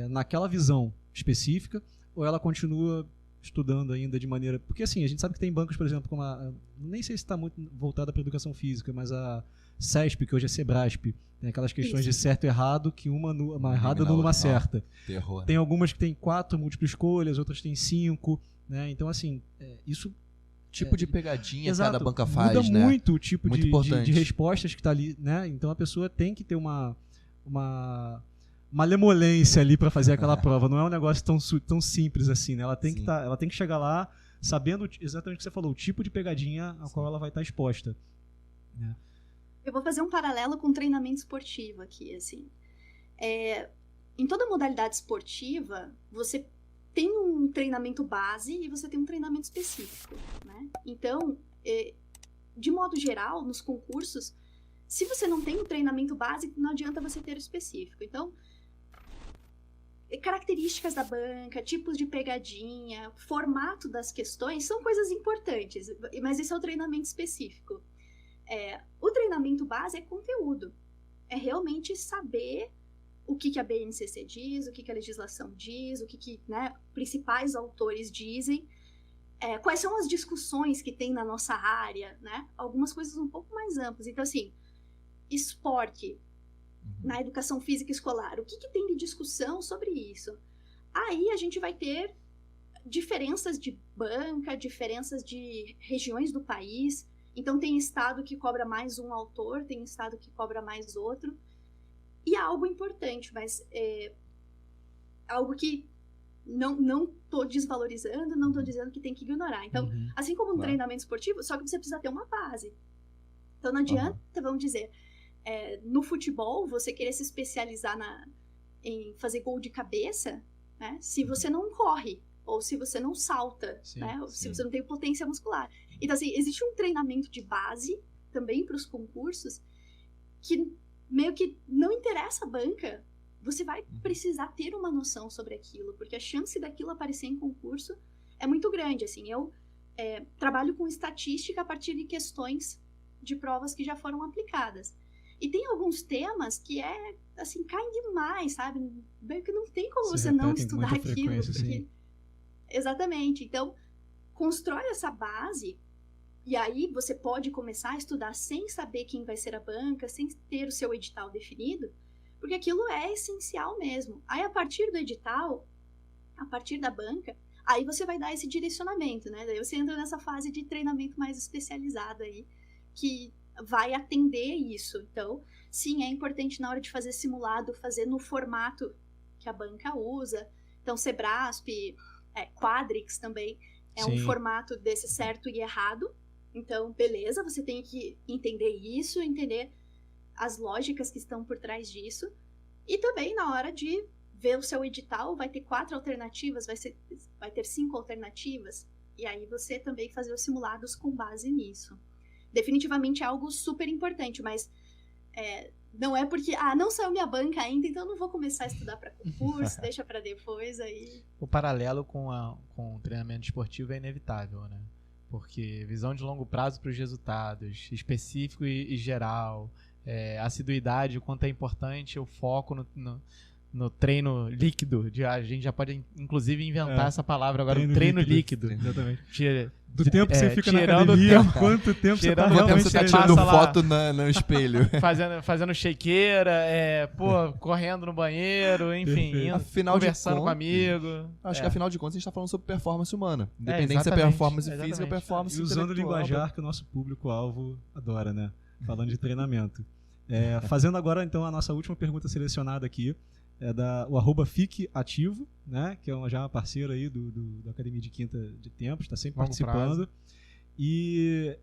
naquela visão específica, ou ela continua estudando ainda de maneira... Porque assim, a gente sabe que tem bancos, por exemplo, como nem sei se está muito voltada para a educação física, mas a CESP, que hoje é Sebrasp, tem aquelas questões de certo e errado, que uma errada anula uma certa. Terror. Tem algumas que tem 4 múltiplas escolhas, outras tem 5, né? Então, assim, isso... Tipo de pegadinha Exato, cada banca faz, muda né? muito o tipo Muito de importante. respostas que está ali, né? Então a pessoa tem que ter uma malemolência ali para fazer aquela prova. Não é um negócio tão simples assim, né? Ela tem que chegar lá sabendo exatamente o que você falou, o tipo de pegadinha a qual ela vai estar exposta, né? Eu vou fazer um paralelo com treinamento esportivo aqui, assim. Em toda modalidade esportiva, você tem um treinamento base e você tem um treinamento específico, né? Então, de modo geral, nos concursos, se você não tem um treinamento base, não adianta você ter o específico. Então, características da banca, tipos de pegadinha, formato das questões, são coisas importantes, mas esse é o treinamento específico. O treinamento base é conteúdo, é realmente saber o que a BNCC diz, o que a legislação diz, o que né, principais autores dizem, quais são as discussões que tem na nossa área, né? Algumas coisas um pouco mais amplas. Então, assim, esporte, na educação física escolar, o que tem de discussão sobre isso? Aí a gente vai ter diferenças de banca, diferenças de regiões do país. Então, tem estado que cobra mais um autor, tem estado que cobra mais outro. E é algo importante, mas algo que não estou desvalorizando, não estou dizendo que tem que ignorar. Então, assim como um treinamento esportivo, só que você precisa ter uma base. Então, não adianta, vamos dizer, no futebol, você querer se especializar em fazer gol de cabeça, né, se você não corre, ou se você não salta, né, ou se você não tem potência muscular. Então, assim, existe um treinamento de base, também para os concursos, que meio que não interessa a banca, você vai precisar ter uma noção sobre aquilo, porque a chance daquilo aparecer em concurso é muito grande. Assim, eu trabalho com estatística a partir de questões de provas que já foram aplicadas. E tem alguns temas que assim, caem demais, sabe? Meio que não tem como você não estudar aquilo. Porque... Exatamente. Então, constrói essa base. E aí você pode começar a estudar sem saber quem vai ser a banca, sem ter o seu edital definido, porque aquilo é essencial mesmo. Aí, a partir do edital, a partir da banca, aí você vai dar esse direcionamento, né? Daí você entra nessa fase de treinamento mais especializado aí, que vai atender isso. Então, sim, é importante na hora de fazer simulado, fazer no formato que a banca usa. Então, Sebrasp, Quadrix também é um formato desse certo e errado. Então, beleza, você tem que entender isso, entender as lógicas que estão por trás disso. E também, na hora de ver o seu edital, vai ter 4 alternativas, vai ter 5 alternativas. E aí você também fazer os simulados com base nisso. Definitivamente é algo super importante, mas não é porque, não saiu minha banca ainda, então eu não vou começar a estudar para concurso, deixa para depois aí. O paralelo com o treinamento esportivo é inevitável, né? Porque visão de longo prazo para os resultados, específico e geral, assiduidade, o quanto é importante o foco no treino líquido. A gente já pode, inclusive, inventar essa palavra agora, treino líquido. Exatamente. Do tempo que você fica na academia, quanto tempo você tá realmente realmente você tá tirando foto no espelho. fazendo shakeira, correndo no banheiro, enfim, conversando com amigo. Acho que afinal de contas a gente tá falando sobre performance humana. Independente se é performance física ou performance intelectual. E usando o linguajar que o nosso público-alvo adora, né? Falando de treinamento. Fazendo agora, então, a nossa última pergunta selecionada aqui. O @fiqueativo, né, que é já uma parceira aí da Academia de Quinta de Tempos, está sempre participando. E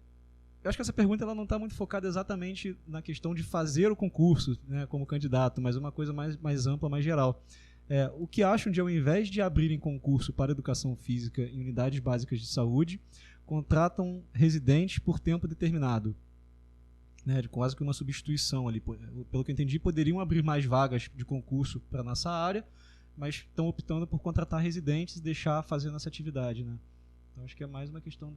eu acho que essa pergunta ela não está muito focada exatamente na questão de fazer o concurso, né, como candidato, mas uma coisa mais ampla, mais geral. O que acham de, ao invés de abrirem concurso para educação física em unidades básicas de saúde, contratam residentes por tempo determinado? Né, de quase que uma substituição ali. Pelo que eu entendi, poderiam abrir mais vagas de concurso para a nossa área, mas estão optando por contratar residentes e deixar fazendo essa atividade, né? Então acho que é mais uma questão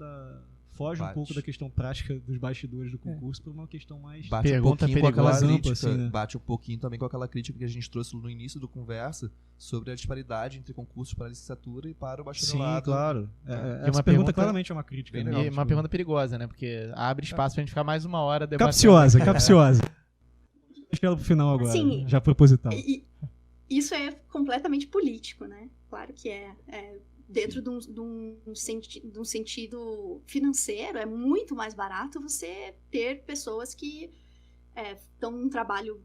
foge um Bate. pouco da questão prática dos bastidores do concurso para uma questão mais... Bate um Pergunta pouquinho com aquela perigosa, crítica, assim, né? bate um pouquinho também com aquela crítica que a gente trouxe no início do conversa sobre a disparidade entre concursos para a licenciatura e para o Sim, bacharelado. claro. E Essa uma pergunta pergunta- claramente é uma crítica. Bem né? legal. E uma pergunta perigosa, né? Porque abre espaço pra gente ficar mais uma hora debatendo. Capciosa. Deixa ela pro final agora, Assim, já proposital. E isso é completamente político, né? Claro que é dentro de um sentido financeiro, é muito mais barato você ter pessoas que estão num trabalho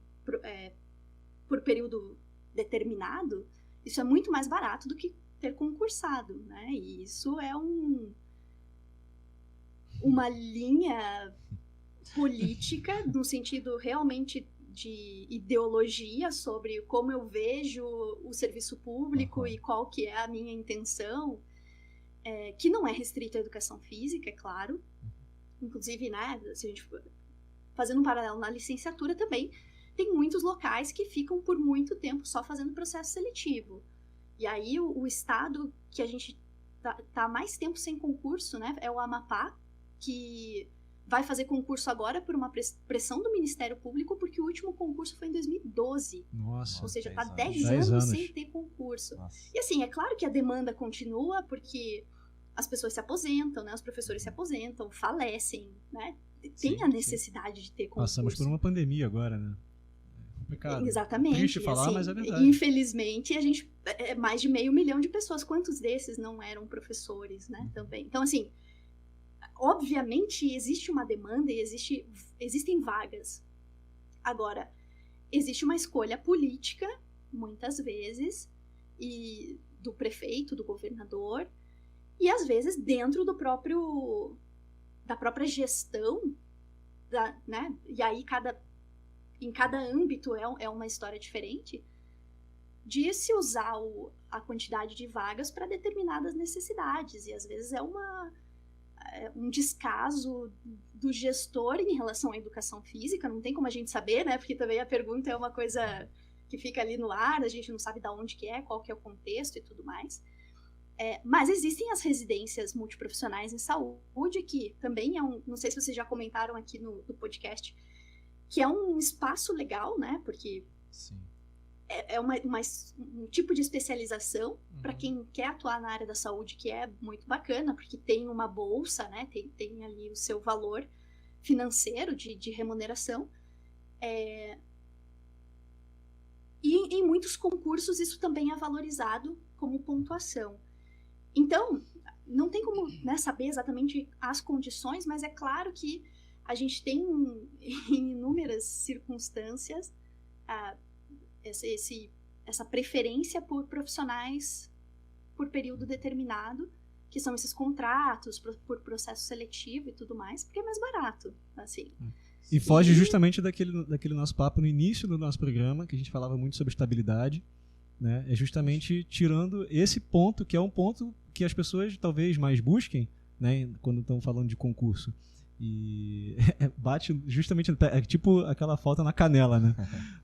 por período determinado. Isso é muito mais barato do que ter concursado, né? E isso é uma linha política, no sentido realmente de ideologia sobre como eu vejo o serviço público e qual que é a minha intenção, que não é restrito à educação física, é claro. Inclusive, né, se a gente fazendo um paralelo na licenciatura também, tem muitos locais que ficam por muito tempo só fazendo processo seletivo. E aí o estado que a gente tá há mais tempo sem concurso, né, é o Amapá, que vai fazer concurso agora por uma pressão do Ministério Público, porque o último concurso foi em 2012. Nossa. Ou seja, 10 tá anos. 10 10 anos anos. sem ter concurso. Nossa. E assim, é claro que a demanda continua, porque as pessoas se aposentam, né? Os professores se aposentam, falecem, né? Tem Sim, a necessidade de ter concurso. Passamos por uma pandemia agora, né? É complicado. Exatamente. Triste falar, assim, mas é verdade. Infelizmente, a gente mais de 500 mil de pessoas. Quantos desses não eram professores, né? Também. Então, assim, obviamente existe uma demanda e existem vagas. Agora, existe uma escolha política, muitas vezes, e do prefeito, do governador, e às vezes dentro da própria gestão, né? E aí em cada âmbito é uma história diferente, de se usar a quantidade de vagas para determinadas necessidades. E às vezes é um descaso do gestor em relação à educação física, não tem como a gente saber, né? Porque também a pergunta é uma coisa que fica ali no ar, a gente não sabe de onde que é, qual que é o contexto e tudo mais. Mas existem as residências multiprofissionais em saúde, que também não sei se vocês já comentaram aqui no podcast, que é um espaço legal, né? Porque Sim. é um tipo de especialização para quem quer atuar na área da saúde, que é muito bacana, porque tem uma bolsa, né? Tem ali o seu valor financeiro de remuneração. E em muitos concursos isso também é valorizado como pontuação. Então, não tem como, né, saber exatamente as condições, mas é claro que a gente tem em inúmeras circunstâncias essa preferência por profissionais por período determinado, que são esses contratos por processo seletivo e tudo mais, porque é mais barato, assim. E foge justamente daquele nosso papo no início do nosso programa, que a gente falava muito sobre estabilidade, né? É justamente tirando esse ponto, que é um ponto que as pessoas talvez mais busquem, né, quando estão falando de concurso. E bate justamente, tipo aquela falta na canela, né?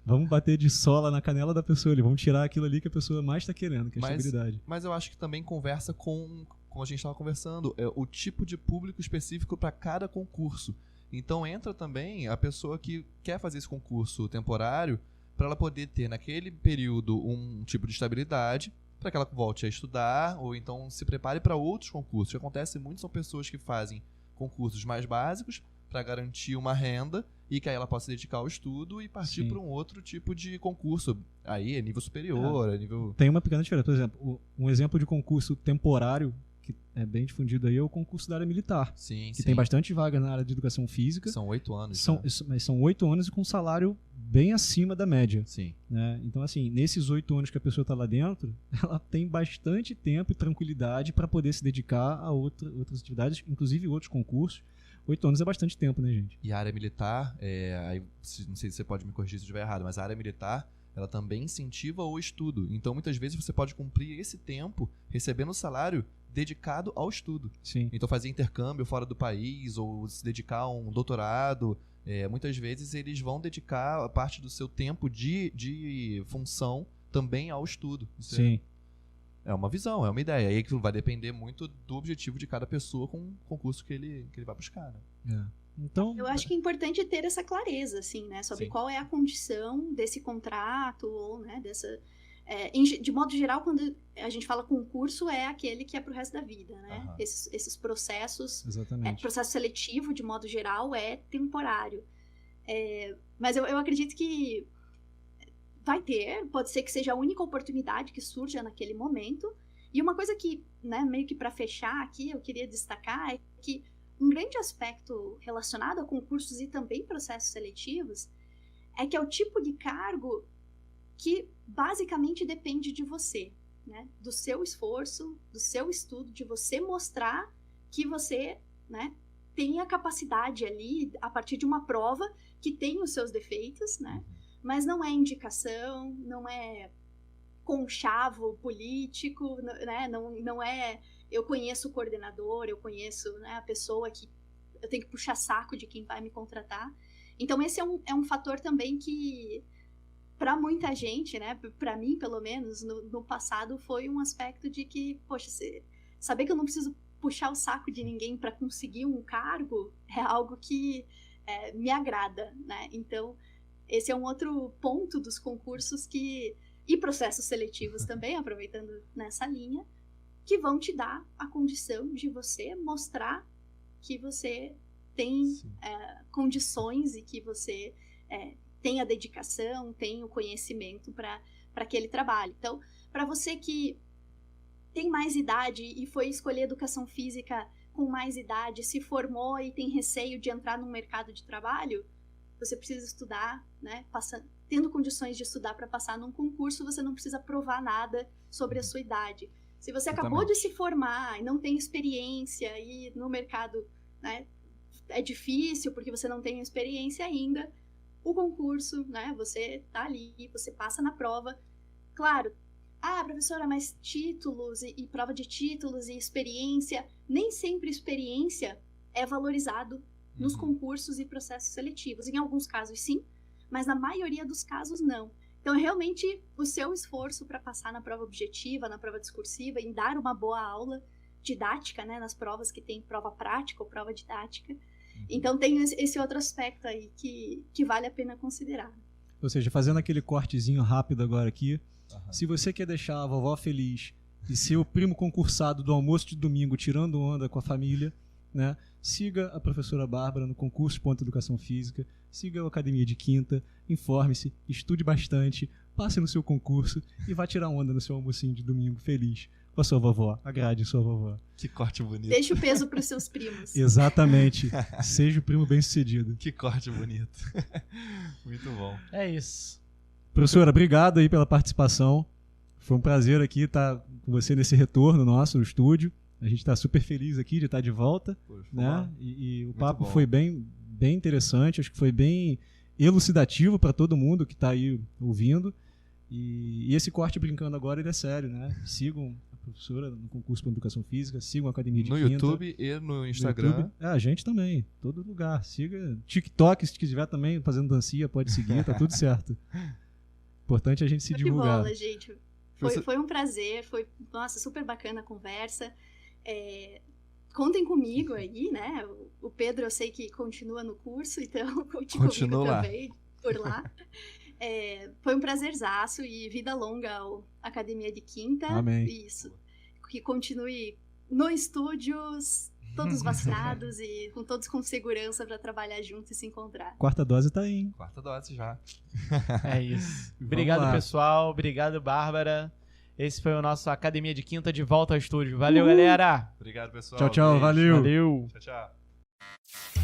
Vamos bater de sola na canela da pessoa ali, vamos tirar aquilo ali que a pessoa mais está querendo, que é a estabilidade. Mas eu acho que também conversa com a gente estava conversando, o tipo de público específico para cada concurso. Então entra também a pessoa que quer fazer esse concurso temporário para ela poder ter naquele período um tipo de estabilidade, para que ela volte a estudar ou então se prepare para outros concursos. O que acontece muito são pessoas que fazem concursos mais básicos para garantir uma renda e que aí ela possa se dedicar ao estudo e partir para um outro tipo de concurso. Aí é nível superior, é nível... Tem uma pequena diferença. Por exemplo, um exemplo de concurso temporário que é bem difundido aí é o concurso da área militar. Sim, que tem bastante vaga na área de educação física. São 8 anos. Mas são 8 anos e com salário bem acima da média. Sim. Né? Então, assim, nesses 8 anos que a pessoa está lá dentro, ela tem bastante tempo e tranquilidade para poder se dedicar a outras atividades, inclusive outros concursos. 8 anos é bastante tempo, né, gente? E a área militar, aí, não sei se você pode me corrigir se eu estiver errado, mas a área militar, ela também incentiva o estudo. Então, muitas vezes, você pode cumprir esse tempo recebendo salário dedicado ao estudo. Sim. Então, fazer intercâmbio fora do país ou se dedicar a um doutorado. Muitas vezes, eles vão dedicar a parte do seu tempo de função também ao estudo. Isso Sim. É uma visão, é uma ideia. E aí aquilo vai depender muito do objetivo de cada pessoa com o concurso que ele vai buscar, né? Então, Eu acho que é importante ter essa clareza, assim, né? Sobre Sim. qual é a condição desse contrato, ou, né, dessa... de modo geral, quando a gente fala concurso, é aquele que é pro resto da vida, né? Aham. Esses processos, exatamente. processo seletivo, de modo geral, é temporário. Mas eu acredito que vai ter, pode ser que seja a única oportunidade que surja naquele momento. E uma coisa que, né, meio que para fechar aqui, eu queria destacar é que um grande aspecto relacionado a concursos e também processos seletivos é que é o tipo de cargo que basicamente depende de você, né? Do seu esforço, do seu estudo, de você mostrar que você, né, tem a capacidade ali, a partir de uma prova que tem os seus defeitos, né? Mas não é indicação, não é conchavo político, né? Não é eu conheço o coordenador, eu conheço, né, a pessoa que eu tenho que puxar saco de quem vai me contratar. Então esse é um fator também que, para muita gente, né, para mim pelo menos, no passado foi um aspecto de que, poxa, saber que eu não preciso puxar o saco de ninguém para conseguir um cargo é algo que me agrada, né? Então esse é um outro ponto dos concursos e processos seletivos também, aproveitando nessa linha, que vão te dar a condição de você mostrar que você tem condições e que você tem a dedicação, tem o conhecimento para aquele trabalho. Então, para você que tem mais idade e foi escolher educação física com mais idade, se formou e tem receio de entrar no mercado de trabalho, você precisa estudar, né? Tendo condições de estudar para passar num concurso, você não precisa provar nada sobre a sua idade. Se você acabou de se formar e não tem experiência e no mercado, né, é difícil porque você não tem experiência ainda, o concurso, né, você tá ali, você passa na prova. Claro, professora, mas títulos e prova de títulos e experiência, nem sempre experiência é valorizado nos concursos e processos seletivos. Em alguns casos, sim, mas na maioria dos casos, não. Então, realmente, o seu esforço para passar na prova objetiva, na prova discursiva, em dar uma boa aula didática, né, nas provas que tem prova prática ou prova didática. Então, tem esse outro aspecto aí que vale a pena considerar. Ou seja, fazendo aquele cortezinho rápido agora aqui, se você quer deixar a vovó feliz e ser o primo concursado do almoço de domingo tirando onda com a família, né, siga a professora Bárbara no concurso Ponto Educação Física, siga a Academia de Quinta, informe-se, estude bastante, passe no seu concurso e vá tirar onda no seu almocinho de domingo feliz com a sua vovó. Agrade sua vovó. Que corte bonito. Deixa o peso para os seus primos. Exatamente. Seja o primo bem-sucedido. Que corte bonito. Muito bom. É isso. Professora, obrigado aí pela participação. Foi um prazer aqui estar com você nesse retorno nosso no estúdio. A gente está super feliz aqui de estar de volta, Poxa, né? E o papo bom. foi bem interessante, acho que foi bem elucidativo para todo mundo que está aí ouvindo. E esse corte brincando agora, ele é sério, né? Sigam a professora no concurso para Educação Física, sigam a Academia de No Quinta. YouTube e no Instagram. YouTube. A gente também, todo lugar. Siga TikTok, se estiver também fazendo dancinha, pode seguir, tá tudo certo. Importante a gente se Que divulgar. bola, gente. Foi um prazer, foi, nossa, super bacana a conversa. Contem comigo aí, né? O Pedro eu sei que continua no curso, então conte comigo também por lá. Foi um prazerzaço e vida longa ao Academia de Quinta. Amém. Isso. Que continue no estúdio, todos vacinados e com todos com segurança para trabalhar juntos e se encontrar. Quarta dose tá aí, hein? Quarta dose já. É isso. Obrigado, pessoal. Obrigado, Bárbara. Esse foi o nosso Academia de Quinta de volta ao estúdio. Valeu, galera! Obrigado, pessoal. Tchau, tchau. Beijo. Valeu. Valeu! Tchau, tchau.